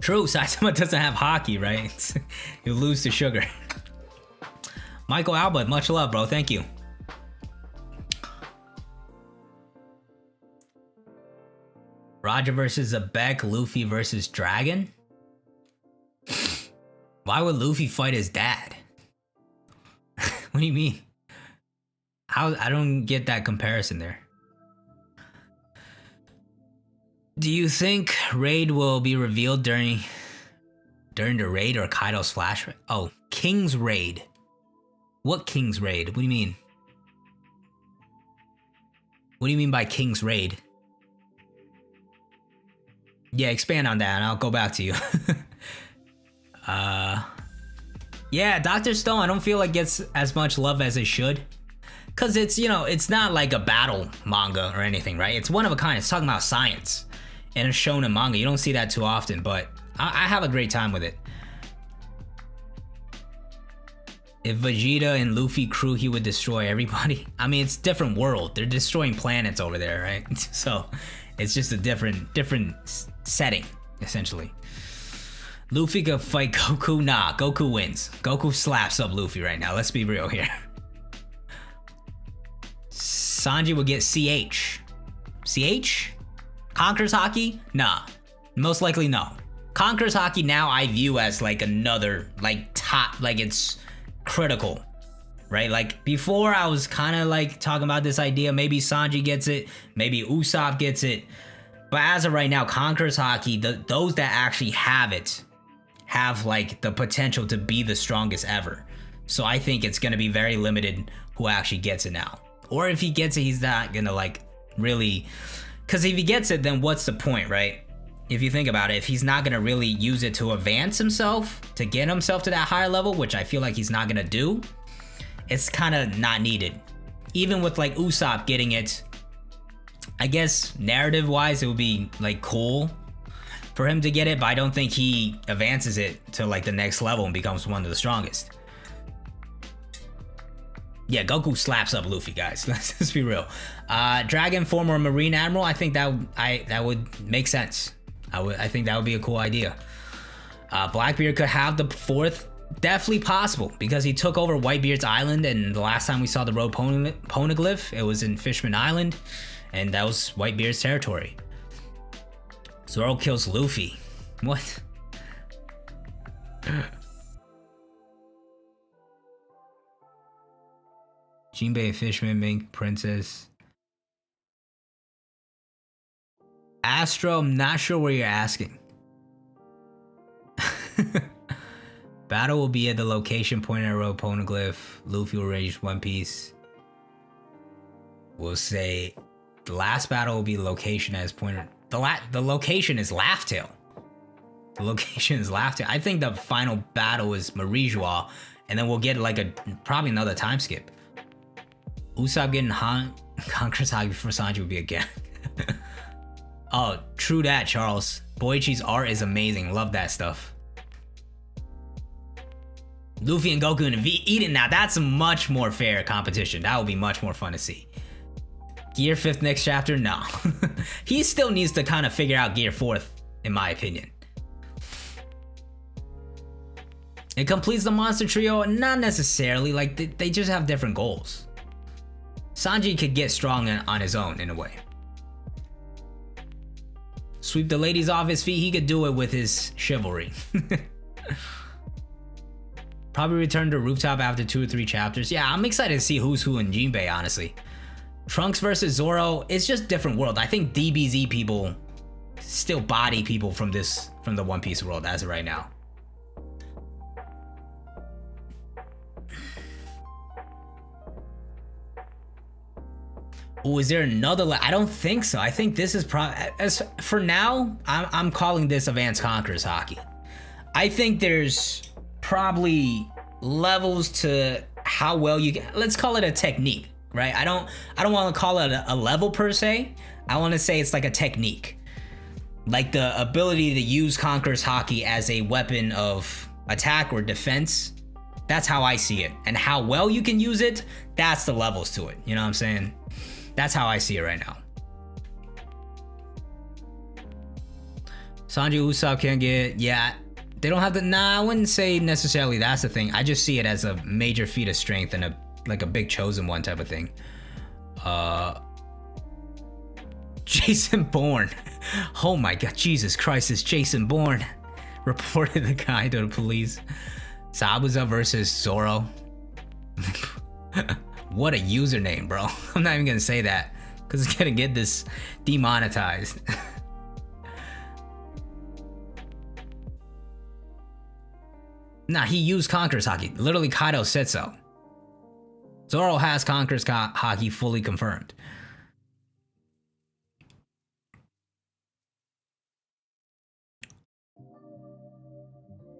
True, Saitama doesn't have hockey, right? He'll lose to Sugar. Michael Albert, much love, bro. Thank you. Roger versus Zebek, Luffy versus Dragon? Why would Luffy fight his dad? What do you mean? I don't get that comparison there. Do you think Raid will be revealed during the raid or Kaido's flashback? Oh, King's Raid. What King's Raid? What do you mean? What do you mean by King's Raid? Yeah, expand on that and I'll go back to you. Yeah, Dr. Stone, I don't feel like gets as much love as it should. Cause it's, you know, it's not like a battle manga or anything, right? It's one of a kind. It's talking about science. And a shonen manga. You don't see that too often, but I have a great time with it. If Vegeta and Luffy crew, he would destroy everybody. I mean, it's different world. They're destroying planets over there, right? So it's just a different setting, essentially. Luffy could fight Goku? Nah, Goku wins. Goku slaps up Luffy right now. Let's be real here. Sanji would get CH. CH? Conqueror's Haki? Nah. Most likely no. Conqueror's Haki now I view as like another, like top, like it's critical, right? Like before I was kind of like talking about this idea, maybe Sanji gets it, maybe Usopp gets it. But as of right now, Conqueror's Haki, those that actually have it, have like the potential to be the strongest ever. So I think it's gonna be very limited who actually gets it now. Or if he gets it, he's not gonna like really, because if he gets it, then what's the point, right? If you think about it, if he's not gonna really use it to advance himself, to get himself to that higher level, which I feel like he's not gonna do, it's kind of not needed. Even with like Usopp getting it, I guess narrative wise, it would be like cool for him to get it, but I don't think he advances it to like the next level and becomes one of the strongest. Yeah, Goku slaps up Luffy, guys. Let's be real. Dragon form or Marine Admiral, I think that would make sense. I think that would be a cool idea. Blackbeard could have the fourth, definitely possible, because he took over Whitebeard's island, and the last time we saw the road poneglyph, it was in Fishman Island, and that was Whitebeard's territory. Zoro kills Luffy. What? Jinbei Fishman, Mink Princess. Astro, I'm not sure what you're asking. Battle will be at the location pointed at road poneglyph. Luffy will raise One Piece. We'll say the last battle will be location as pointed. The location is Laugh Tale. The location is Laugh Tale. I think the final battle is Marijois, and then we'll get like probably another time skip. Usopp getting Conqueror's Haki before Sanji would be a gag. Oh, true that, Charles. Boichi's art is amazing. Love that stuff. Luffy and Goku and Eden, now that's a much more fair competition. That would be much more fun to see. Gear 5th next chapter? No. He still needs to kind of figure out Gear 4th, in my opinion. It completes the monster trio? Not necessarily. Like, they just have different goals. Sanji could get strong on his own, in a way. Sweep the ladies off his feet, he could do it with his chivalry. Probably return to Rooftop after 2 or 3 chapters. Yeah, I'm excited to see who's who in Jinbei, honestly. Trunks versus Zoro, it's just different world. I think DBZ people still body people from the One Piece world as of right now. Oh, is there another? I don't think so. I think this is as for now. I'm calling this Advanced Conqueror's Haki. I think there's probably levels to how well you get. Let's call it a technique, right? I don't want to call it a level per se. I want to say it's like a technique, like the ability to use Conqueror's Haki as a weapon of attack or defense. That's how I see it, and how well you can use it. That's the levels to it. You know what I'm saying? That's how I see it right now. Sanji Usopp can get, yeah, they don't have to, nah, I wouldn't say necessarily that's the thing. I just see it as a major feat of strength and like a big chosen one type of thing. Jason Bourne. Oh my god, Jesus Christ, it's Jason Bourne. Reported the guy to the police. Zabuza versus Zoro. What a username, bro. I'm not even gonna say that because it's gonna get this demonetized. Nah, he used Conqueror's Haki. Literally, Kaido said so. Zoro has Conqueror's Haki fully confirmed.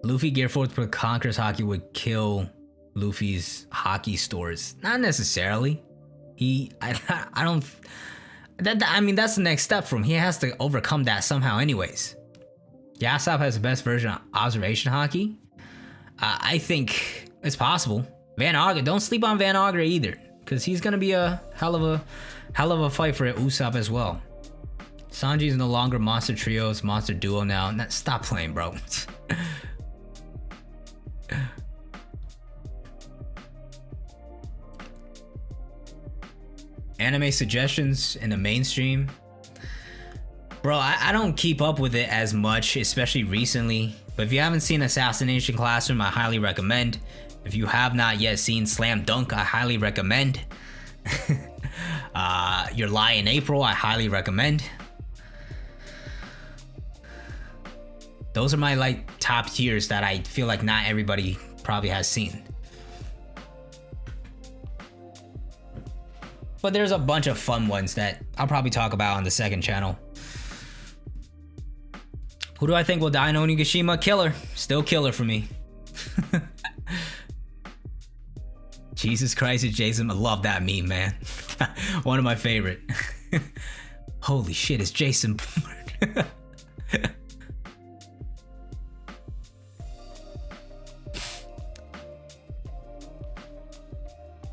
Luffy Gear Force with Conqueror's Haki would kill Luffy's hockey stores. Not necessarily. I don't. I mean, that's the next step for him. He has to overcome that somehow, anyways. Yasop has the best version of observation hockey. I think it's possible. Van Augur, don't sleep on Van Augur either, because he's gonna be a hell of a fight for Usopp as well. Sanji's no longer Monster Trio, it's Monster Duo now. Stop playing, bro. Anime suggestions in the mainstream. Bro, I don't keep up with it as much, especially recently. But if you haven't seen Assassination Classroom, I highly recommend. If you have not yet seen Slam Dunk, I highly recommend. Your Lie in April, I highly recommend. Those are my like top tiers that I feel like not everybody probably has seen. But there's a bunch of fun ones that I'll probably talk about on the second channel. Who do I think will die in Onigashima? Killer. Still Killer for me. Jesus Christ, it's Jason. I love that meme, man. One of my favorite. Holy shit, it's Jason.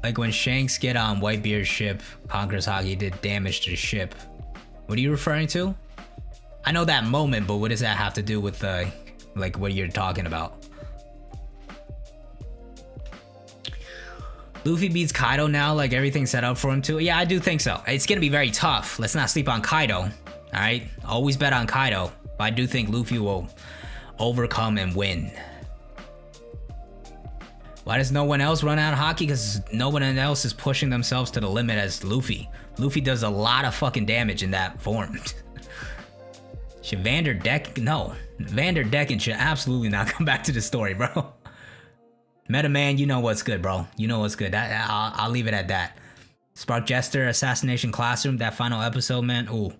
Like when Shanks get on Whitebeard's ship, Conqueror's Haki did damage to the ship. What are you referring to? I know that moment, but what does that have to do with like what you're talking about? Luffy beats Kaido now, like everything's set up for him to. Yeah, I do think so. It's gonna be very tough. Let's not sleep on Kaido. All right, always bet on Kaido, but I do think Luffy will overcome and win. Why does no one else run out of Haki? Because no one else is pushing themselves to the limit as Luffy. Luffy does a lot of fucking damage in that form. Should Vanderdecken should absolutely not come back to the story, bro. Meta Man, you know what's good, bro. You know what's good. I'll leave it at that. Spark Jester, Assassination Classroom, that final episode, man. Ooh,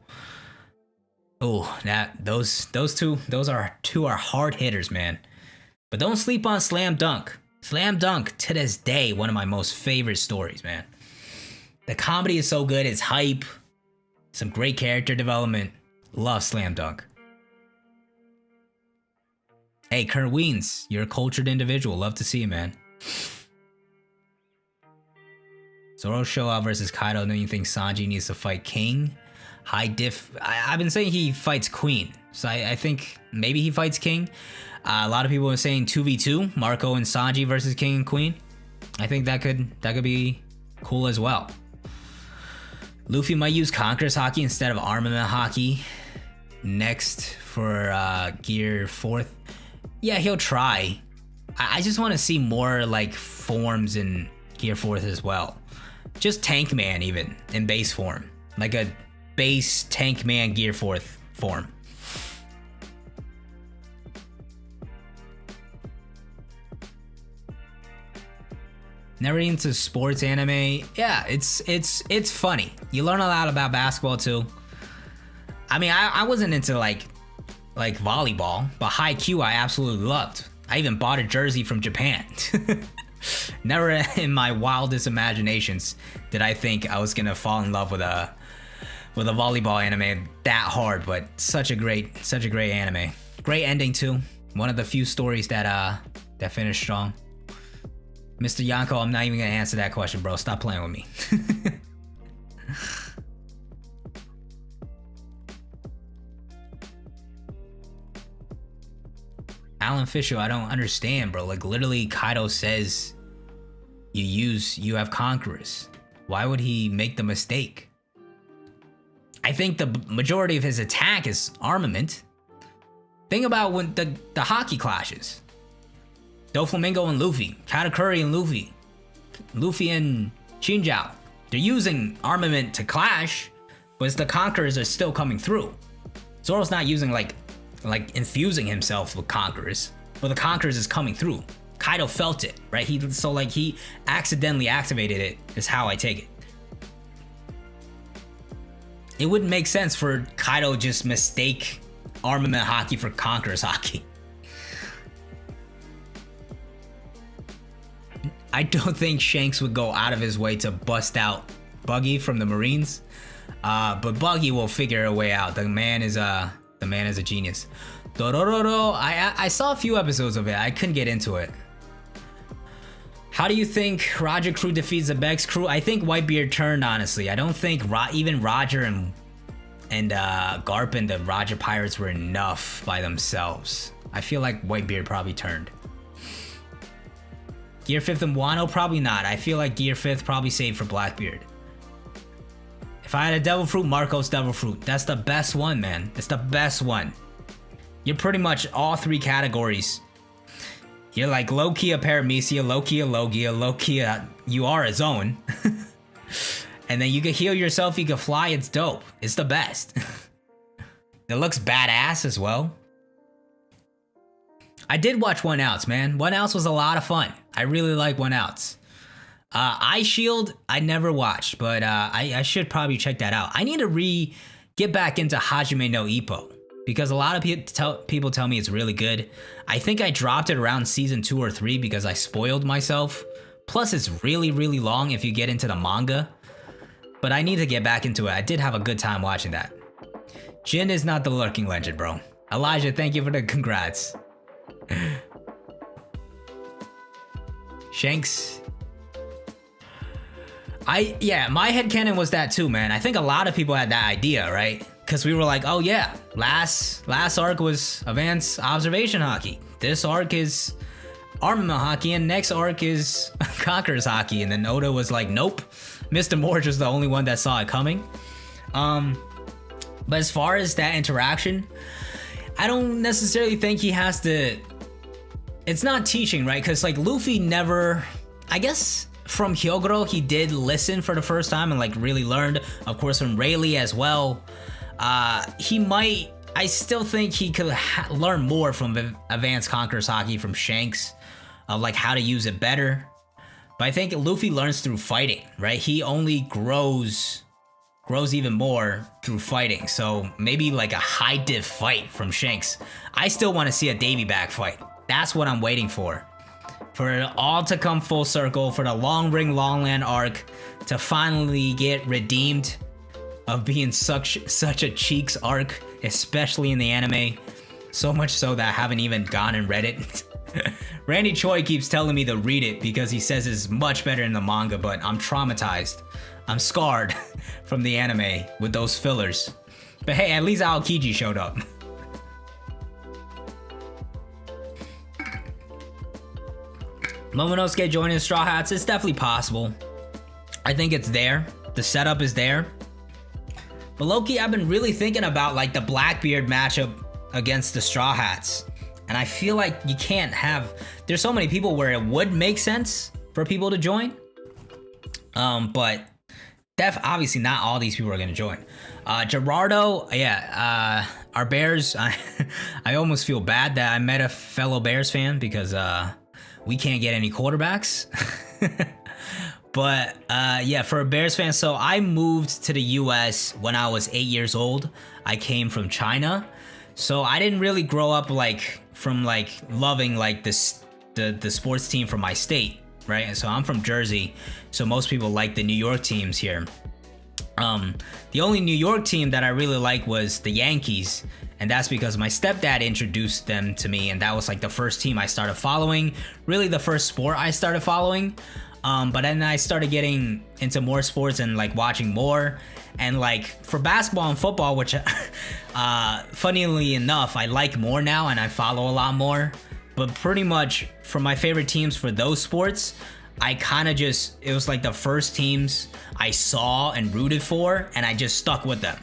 those are two hard hitters, man. But don't sleep on Slam Dunk. Slam Dunk, to this day, one of my most favorite stories, man. The comedy is so good, it's hype. Some great character development. Love Slam Dunk. Hey, Kurt Weens, you're a cultured individual. Love to see you, man. Zoro Showa versus Kaido. Then you think Sanji needs to fight King? High diff. I've been saying he fights Queen. So I think maybe he fights King. A lot of people are saying 2v2, Marco and Sanji versus King and Queen. I think that could be cool as well. Luffy might use Conqueror's Haki instead of Armament Haki next for Gear 4th. Yeah, he'll try. I just want to see more like forms in Gear 4th as well. Just Tank Man even in base form. Like a base Tank Man Gear 4th form. Never into sports anime. Yeah, it's funny. You learn a lot about basketball too. I mean, I wasn't into like volleyball, but Haikyuu I absolutely loved. I even bought a jersey from Japan. Never in my wildest imaginations did I think I was gonna fall in love with a volleyball anime that hard, but such a great anime. Great ending too. One of the few stories that finished strong. Mr. Yanko, I'm not even gonna answer that question, bro. Stop playing with me. Alan Fisher, I don't understand, bro. Like literally Kaido says you have conquerors. Why would he make the mistake? I think the majority of his attack is armament. Think about when the Haki clashes. Doflamingo and Luffy, Katakuri and Luffy and Shinjao. They're using armament to clash, but the conquerors are still coming through. Zoro's not using like infusing himself with conquerors, but the conquerors is coming through. Kaido felt it, right? He accidentally activated it, is how I take it. It wouldn't make sense for Kaido just mistake armament Haki for conquerors Haki. I don't think Shanks would go out of his way to bust out Buggy from the Marines. But Buggy will figure a way out. The man is a genius. Dororo, I saw a few episodes of it. I couldn't get into it. How do you think Roger crew defeats the Bex crew? I think Whitebeard turned, honestly. I don't think even Roger and Garp and the Roger Pirates were enough by themselves. I feel like Whitebeard probably turned. Gear 5th and Wano? Probably not. I feel like Gear 5th probably saved for Blackbeard. If I had a Devil Fruit, Marco's Devil Fruit. That's the best one, man. It's the best one. You're pretty much all three categories. You're like low-key a Paramecia, low-key a Logia, low-key a... You are a Zone. And then you can heal yourself, you can fly, it's dope. It's the best. It looks badass as well. I did watch One Ounce, man. One Ounce was a lot of fun. I really like One Ounce. Eye Shield, I never watched, but I should probably check that out. I need to get back into Hajime no Ippo, because a lot of people tell me it's really good. I think I dropped it around season 2 or 3 because I spoiled myself. Plus, it's really, really long if you get into the manga. But I need to get back into it. I did have a good time watching that. Jin is not the lurking legend, bro. Elijah, thank you for the congrats. Shanks. Yeah, my headcanon was that too, man. I think a lot of people had that idea, right? Because we were like, oh yeah, last arc was Advanced Observation Hockey. This arc is Armament Hockey, and next arc is Conqueror's Hockey. And then Oda was like, nope. Mr. Morge was the only one that saw it coming. But as far as that interaction, I don't necessarily think he has to... It's not teaching, right? Because like Luffy never... I guess from Hyogoro, he did listen for the first time and like really learned. Of course, from Rayleigh as well. He might... I still think he could learn more from Advanced Conqueror's Hockey from Shanks. Of like how to use it better. But I think Luffy learns through fighting, right? He only grows even more through fighting. So maybe like a high div fight from Shanks. I still want to see a Davy back fight. That's what I'm waiting for. For it all to come full circle, for the Long Ring Longland arc to finally get redeemed of being such a Cheeks arc, especially in the anime. So much so that I haven't even gone and read it. Randy Choi keeps telling me to read it because he says it's much better in the manga, but I'm traumatized. I'm scarred from the anime with those fillers. But hey, at least Aokiji showed up. Momonosuke joining the Straw Hats, it's definitely possible. I think it's there. The setup is there. But low-key, I've been really thinking about like the Blackbeard matchup against the Straw Hats. And I feel like you can't have... There's so many people where it would make sense for people to join. But obviously not all these people are going to join. Gerardo, yeah, our Bears, I almost feel bad that I met a fellow Bears fan because we can't get any quarterbacks. But yeah, for a Bears fan, so I moved to the US when I was 8 years old. I came from China. So I didn't really grow up from loving like the sports team from my state, right? And so I'm from Jersey, so most people like the New York teams here. The only New York team that I really like was the Yankees, and that's because my stepdad introduced them to me, and that was like the first team I started following, really the first sport I started following. But then I started getting into more sports and like watching more. And like for basketball and football, which funnily enough, I like more now and I follow a lot more. But pretty much for my favorite teams for those sports, I kind of it was like the first teams I saw and rooted for, and I just stuck with them.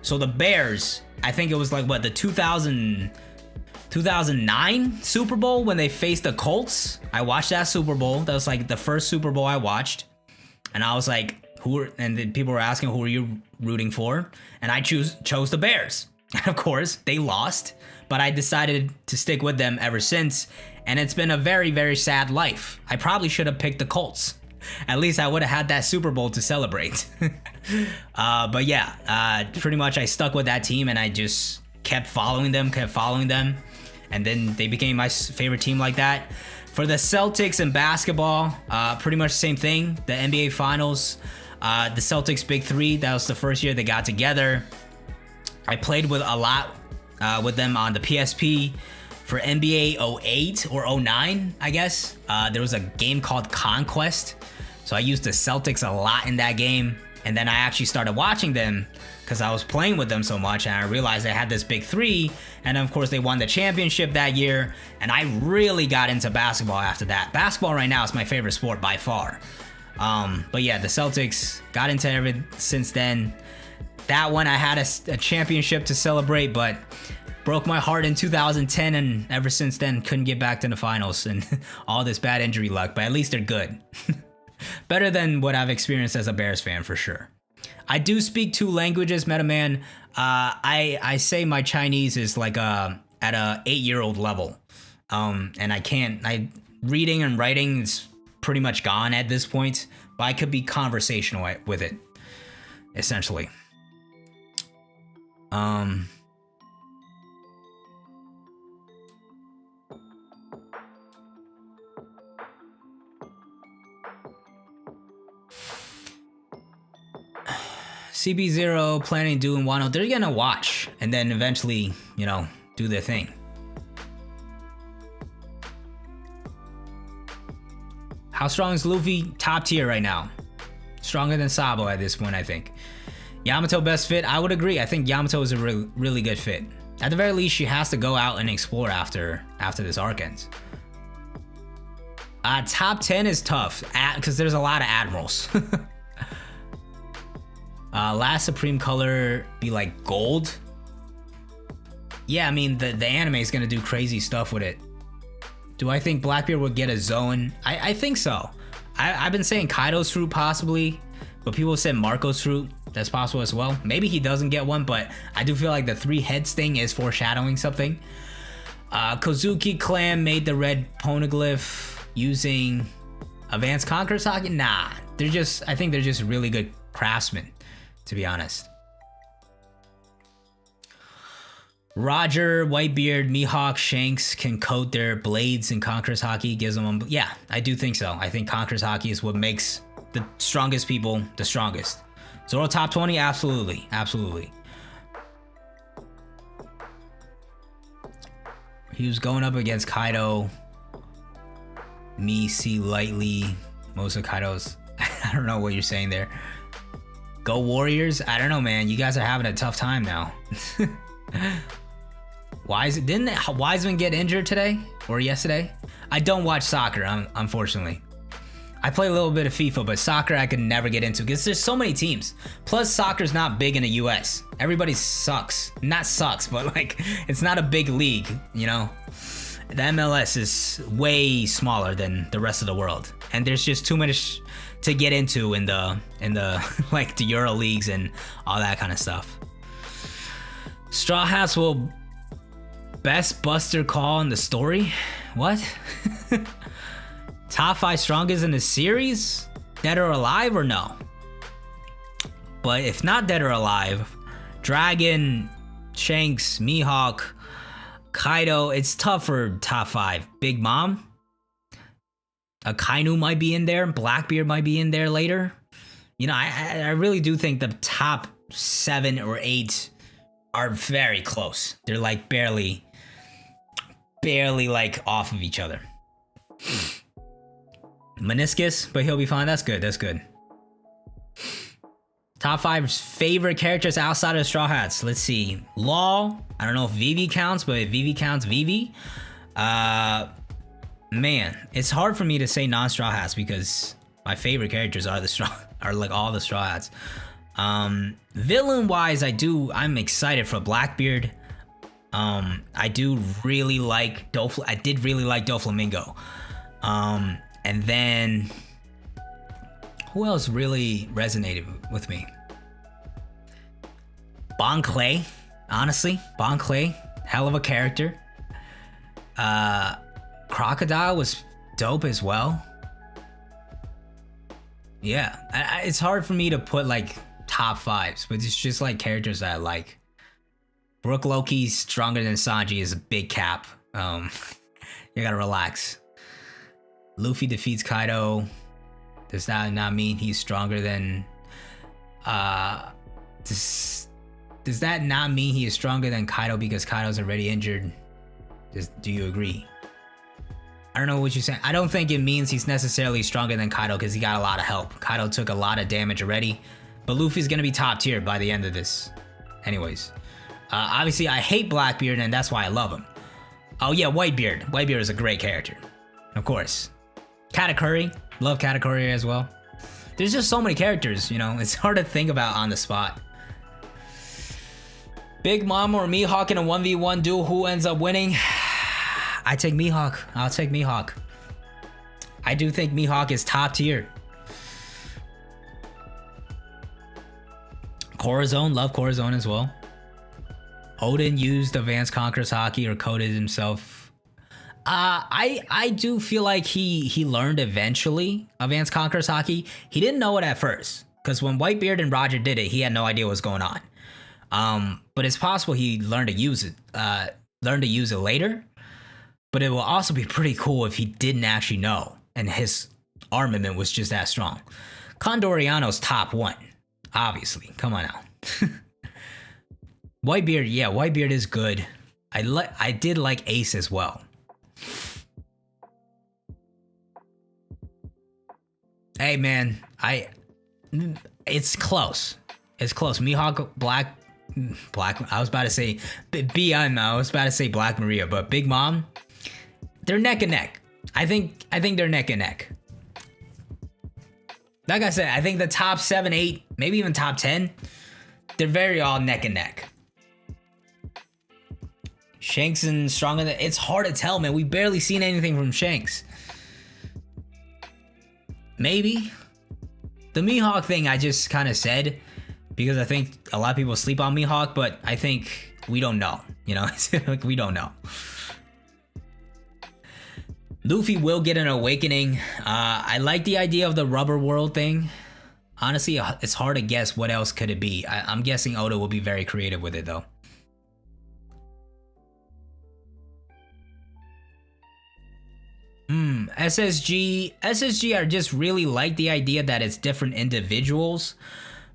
So the Bears, I think it was like the 2009 Super Bowl when they faced the Colts. I watched that Super Bowl. That was like the first Super Bowl I watched. And I was like, and then people were asking, who are you rooting for? And I chose the Bears. And of course, they lost, but I decided to stick with them ever since. And it's been a very, very sad life. I probably should have picked the Colts. At least I would have had that Super Bowl to celebrate. But yeah, pretty much I stuck with that team and I just kept following them. And then they became my favorite team like that. For the Celtics and basketball, pretty much the same thing. The NBA Finals, the Celtics Big Three, that was the first year they got together. I played with a lot with them on the PSP for NBA 08 or 09, I guess. There was a game called Conquest. So I used the Celtics a lot in that game. And then I actually started watching them because I was playing with them so much, and I realized they had this Big Three, and of course they won the championship that year, and I really got into basketball after that. Basketball right now is my favorite sport by far. But yeah, the Celtics got into everything since then. That one I had a championship to celebrate, but broke my heart in 2010, and ever since then couldn't get back to the finals and all this bad injury luck, but at least they're good. Better than what I've experienced as a Bears fan for sure. I do speak 2 languages, Metaman. I say my Chinese is like at a 8-year-old level. And reading and writing is pretty much gone at this point, but I could be conversational with it, essentially. CB0 planning doing Wano. They're gonna watch and then eventually, do their thing. How strong is Luffy? Top tier right now. Stronger than Sabo at this point, I think. Yamato best fit? I would agree. I think Yamato is a really good fit. At the very least, she has to go out and explore after this arc ends. Top 10 is tough because there's a lot of admirals. Last Supreme color be like gold. Yeah, I mean the anime is gonna do crazy stuff with it. Do I think Blackbeard will get a Zoan? I think so. I've been saying Kaido's fruit possibly, but people said Marco's fruit. That's possible as well. Maybe he doesn't get one, but I do feel like the 3 heads thing is foreshadowing something. Kozuki clan made the red poneglyph using Advanced Conqueror's Haki? Nah, I think they're just really good craftsmen, to be honest. Roger, Whitebeard, Mihawk, Shanks can coat their blades in Conqueror's Haki, gives them... Yeah, I do think so. I think Conqueror's Haki is what makes the strongest people the strongest. Zoro top 20? Absolutely. Absolutely. He was going up against Kaido. Me see lightly most of Kaido's... I don't know what you're saying there. Go Warriors? I don't know, man. You guys are having a tough time now. Didn't Wiseman get injured today or yesterday? I don't watch soccer, unfortunately. I play a little bit of FIFA, but soccer I could never get into because there's so many teams. Plus, soccer's not big in the US. Everybody sucks. Not sucks, but like it's not a big league, The MLS is way smaller than the rest of the world, and there's just too much to get into in the like the Euro leagues and all that kind of stuff. Straw Hats will best Buster Call in the story? What? Top 5 strongest in the series? Dead or alive or no? But if not dead or alive, Dragon, Shanks, Mihawk, Kaido, it's tough for top 5. Big Mom? Akainu might be in there. Blackbeard might be in there later. I really do think the top 7 or 8 are very close. They're like barely like off of each other. Meniscus, but he'll be fine. That's good. Top 5 favorite characters outside of Straw Hats. Let's see. Law. I don't know if Vivi counts, but if Vivi counts, Vivi. Man, it's hard for me to say non-Straw Hats because my favorite characters are like all the Straw Hats. Villain wise, I'm excited for Blackbeard. I do really like I did really like Doflamingo. And then who else really resonated with me? Bon Clay, honestly. Bon Clay, hell of a character. Crocodile was dope as well. Yeah, it's hard for me to put like top 5s, but it's just like characters that I like. Brook Loki's stronger than Sanji is a big cap. You gotta relax. Luffy defeats Kaido. Does that not mean he's stronger than does that not mean he is stronger than Kaido because Kaido's already injured? Do you agree? I don't know what you're saying. I don't think it means he's necessarily stronger than Kaido because he got a lot of help. Kaido took a lot of damage already, but Luffy's gonna be top tier by the end of this. Anyways, obviously I hate Blackbeard and that's why I love him. Oh yeah, Whitebeard. Whitebeard is a great character, of course. Katakuri, love Katakuri as well. There's just so many characters, you know, it's hard to think about on the spot. Big Mom or Mihawk in a 1v1 duel, who ends up winning? I take Mihawk. I'll take Mihawk. I do think Mihawk is top tier. Corazon, love Corazon as well. Odin used Advanced Conqueror's Haki or coded himself. I do feel like he learned eventually Advanced Conqueror's Haki. He didn't know it at first, because when Whitebeard and Roger did it, he had no idea what was going on. But it's possible he learned to use it later. But it will also be pretty cool if he didn't actually know and his armament was just that strong. Condoriano's top 1, obviously. Come on now. Whitebeard, yeah, Whitebeard is good. I did like Ace as well. Hey man, it's close. It's close. Mihawk, Black. I was about to say Black Maria, but Big Mom, they're neck and neck. I think they're neck and neck. Like I said, I think the top 7, 8, maybe even top 10, they're very all neck and neck. Shanks and stronger than, it's hard to tell, man. We barely seen anything from Shanks. Maybe. The Mihawk thing I just kind of said because I think a lot of people sleep on Mihawk, but I think we don't know, you know? Like, we don't know. Luffy will get an awakening. I like the idea of the rubber world thing. Honestly, it's hard to guess what else could it be. I'm guessing Oda will be very creative with it though. SSG, I just really like the idea that it's different individuals.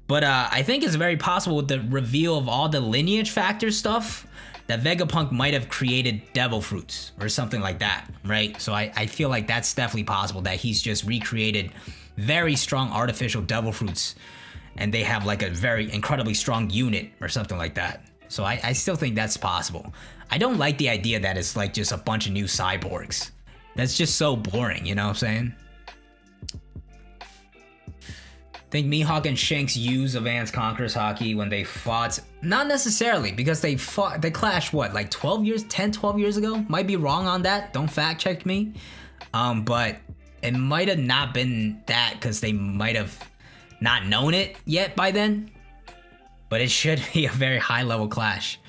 But I think it's very possible with the reveal of all the lineage factor stuff that Vegapunk might have created devil fruits or something like that, right? So I feel like that's definitely possible, that he's just recreated very strong artificial devil fruits and they have like a very incredibly strong unit or something like that. So I still think that's possible. I don't like the idea that it's like just a bunch of new cyborgs. That's just so boring, you know what I'm saying? Think Mihawk and Shanks use Advanced Conqueror's Haki when they fought? Not necessarily, because they clashed what, like 12 years, 10, 12 years ago? Might be wrong on that, don't fact check me. But it might have not been that because they might have not known it yet by then. But it should be a very high level clash.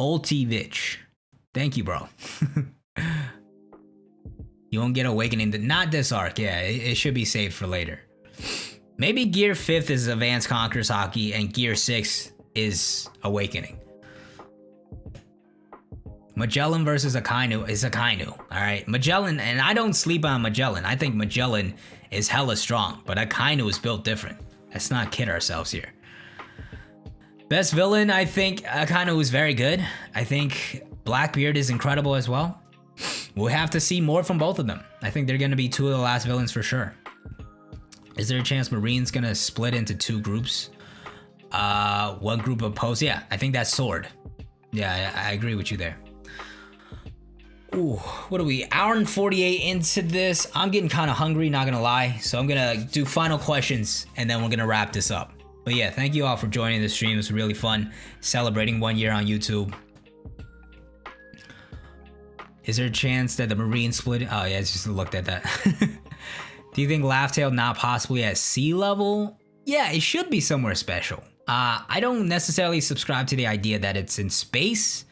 Ultivich. Thank you, bro. You won't get Awakening. Not this arc. Yeah, it should be saved for later. Maybe Gear 5th is Advanced Conqueror's Haki and Gear 6 is Awakening. Magellan versus Akainu is Akainu. Alright, Magellan, and I don't sleep on Magellan. I think Magellan is hella strong, but Akainu is built different. Let's not kid ourselves here. Best villain, I think Akainu is very good. I think Blackbeard is incredible as well. We'll have to see more from both of them. I think they're going to be two of the last villains for sure. Is there a chance Marine's going to split into 2 groups? One group opposed? Yeah, I think that's Sword. Yeah, I agree with you there. Ooh, what are we? Hour and 48 into this. I'm getting kind of hungry, not going to lie. So I'm going to do final questions and then we're going to wrap this up. But yeah, thank you all for joining the stream. It was really fun celebrating 1 year on YouTube. Is there a chance that the Marine split? Oh yeah, I just looked at that. Do you think Laugh Tale not possibly at sea level? Yeah, it should be somewhere special. I don't necessarily subscribe to the idea that it's in space.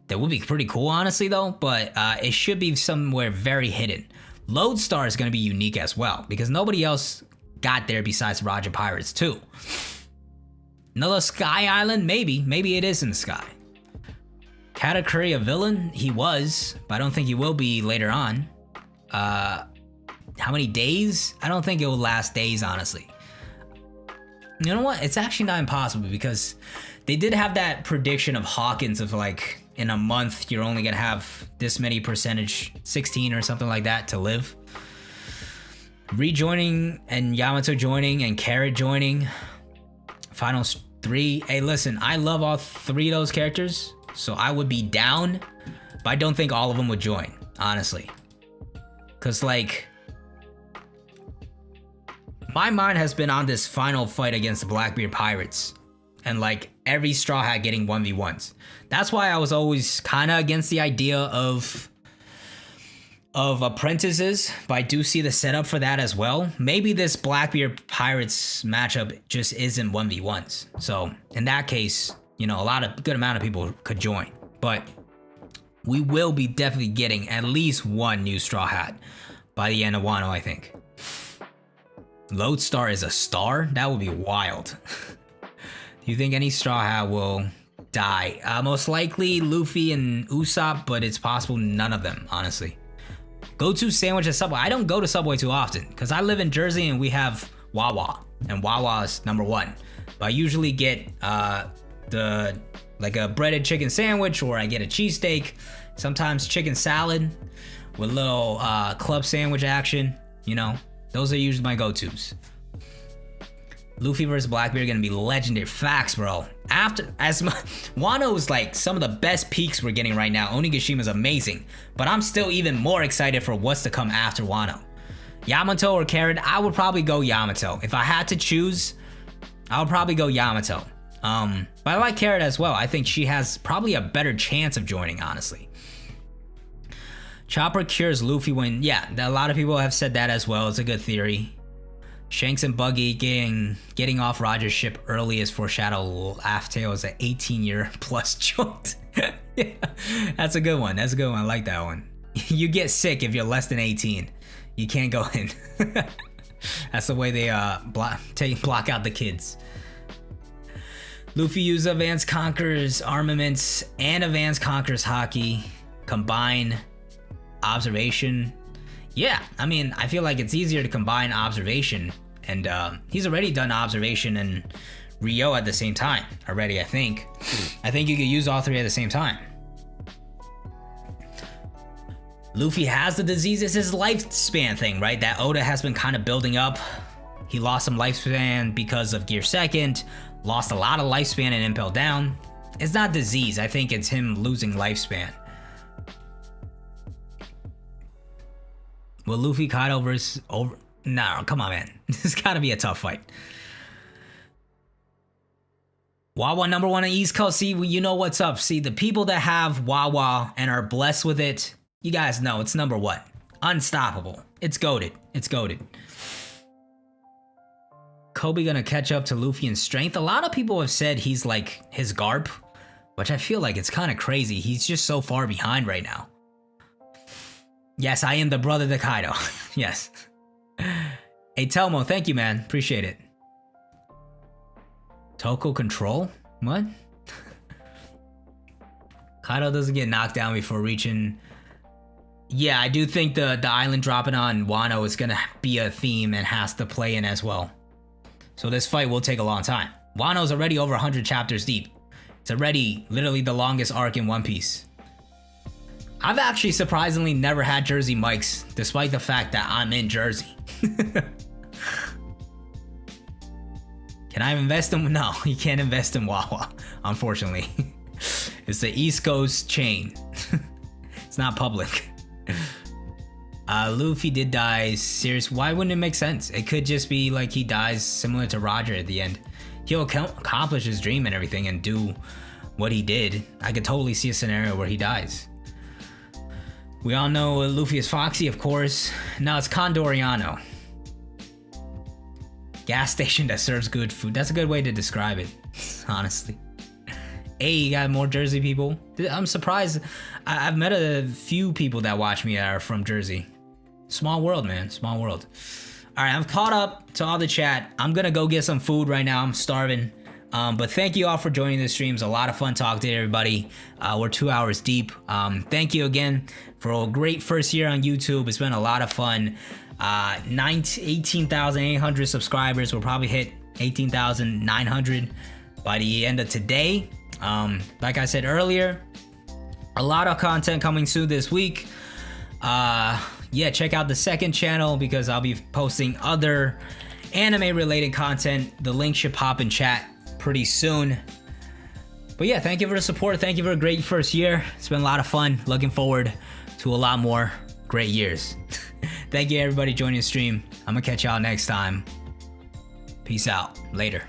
That would be pretty cool, honestly, though. But it should be somewhere very hidden. Lodestar is going to be unique as well, because nobody else got there besides Roger Pirates too. Another Sky Island? Maybe it is in the sky. Katakuri a villain? He was, but I don't think he will be later on. How many days? I don't think it will last days, honestly. You know what? It's actually not impossible because they did have that prediction of Hawkins of like in a month you're only gonna have this many percentage, 16 or something like that, to live. Rejoining and Yamato joining and Carrot joining. Final 3. Hey, listen, I love all 3 of those characters, so I would be down, but I don't think all of them would join, honestly. Cause like, my mind has been on this final fight against the Blackbeard Pirates, and like every Straw Hat getting 1v1s. That's why I was always kind of against the idea of apprentices, but I do see the setup for that as well. Maybe this Blackbeard Pirates matchup just isn't 1v1s. So in that case, you know, good amount of people could join, but we will be definitely getting at least one new Straw Hat by the end of Wano, I think. Lodestar is a star? That would be wild. Do you think any Straw Hat will die? Most likely Luffy and Usopp, but it's possible none of them, honestly. Go-to sandwich at Subway. I don't go to Subway too often because I live in Jersey and we have Wawa, and Wawa is number 1. But I usually get like a breaded chicken sandwich, or I get a cheesesteak, sometimes chicken salad with a little club sandwich action, you know. Those are usually my go-tos. Luffy versus Blackbeard gonna be legendary. Facts, bro. Wano is like some of the best peaks we're getting right now. Onigashima is amazing, but I'm still even more excited for what's to come after Wano. Yamato or Carrot? I would probably go Yamato. If I had to choose, I would probably go Yamato. But I like Carrot as well. I think she has probably a better chance of joining, honestly. Chopper cures Luffy when, yeah, a lot of people have said that as well. It's a good theory. Shanks and Buggy getting off Roger's ship early is foreshadow Laugh Tale is an 18-year plus joint. Yeah, that's a good one. That's a good one. I like that one. You get sick if you're less than 18. You can't go in. That's the way they block out the kids. Luffy used Advanced Conqueror's armaments and Advanced Conqueror's haki. Combine observation. Yeah, I mean, I feel like it's easier to combine observation, and he's already done observation and Rio at the same time already, I think. I think you could use all 3 at the same time. Luffy has the disease. It's his lifespan thing, right? That Oda has been kind of building up. He lost some lifespan because of Gear Second, lost a lot of lifespan in Impel Down. It's not disease. I think it's him losing lifespan. Will Luffy Kaido versus over? No, come on, man. This gotta be a tough fight. Wawa number 1 on East Coast. See, you know what's up. See, the people that have Wawa and are blessed with it, you guys know it's number 1. Unstoppable. It's goated. It's goated. Kobe gonna catch up to Luffy in strength. A lot of people have said he's like his Garp, which I feel like it's kind of crazy. He's just so far behind right now. Yes, I am the brother to Kaido. Yes. Hey, Telmo, thank you, man. Appreciate it. Toko control? What? Kaido doesn't get knocked down before reaching... Yeah, I do think the island dropping on Wano is going to be a theme and has to play in as well. So this fight will take a long time. Wano's already over 100 chapters deep. It's already literally the longest arc in One Piece. I've actually surprisingly never had Jersey mics, despite the fact that I'm in Jersey. Can I invest in? No, you can't invest in Wawa, unfortunately. It's the East Coast chain. It's not public. Luffy did die. Serious. Why wouldn't it make sense? It could just be like he dies similar to Roger at the end. He'll accomplish his dream and everything and do what he did. I could totally see a scenario where he dies. We all know Luffy is Foxy, of course. Now it's Condoriano. Gas station that serves good food. That's a good way to describe it, honestly. Hey, you got more Jersey people? I'm surprised. I've met a few people that watch me that are from Jersey. Small world, man. Small world. All right, I've caught up to all the chat. I'm gonna go get some food right now. I'm starving. But thank you all for joining the streams. A lot of fun talking to everybody. We're 2 hours deep. Thank you again for a great first year on YouTube. It's been a lot of fun. 18,800 subscribers. We'll probably hit 18,900 by the end of today. Like I said earlier, a lot of content coming soon this week. Yeah, check out the second channel because I'll be posting other anime related content. The link should pop in chat pretty soon. But yeah, thank you for the support. Thank you for a great first year. It's been a lot of fun. Looking forward to a lot more great years. Thank you everybody joining the stream. I'm gonna catch y'all next time. Peace out. Later.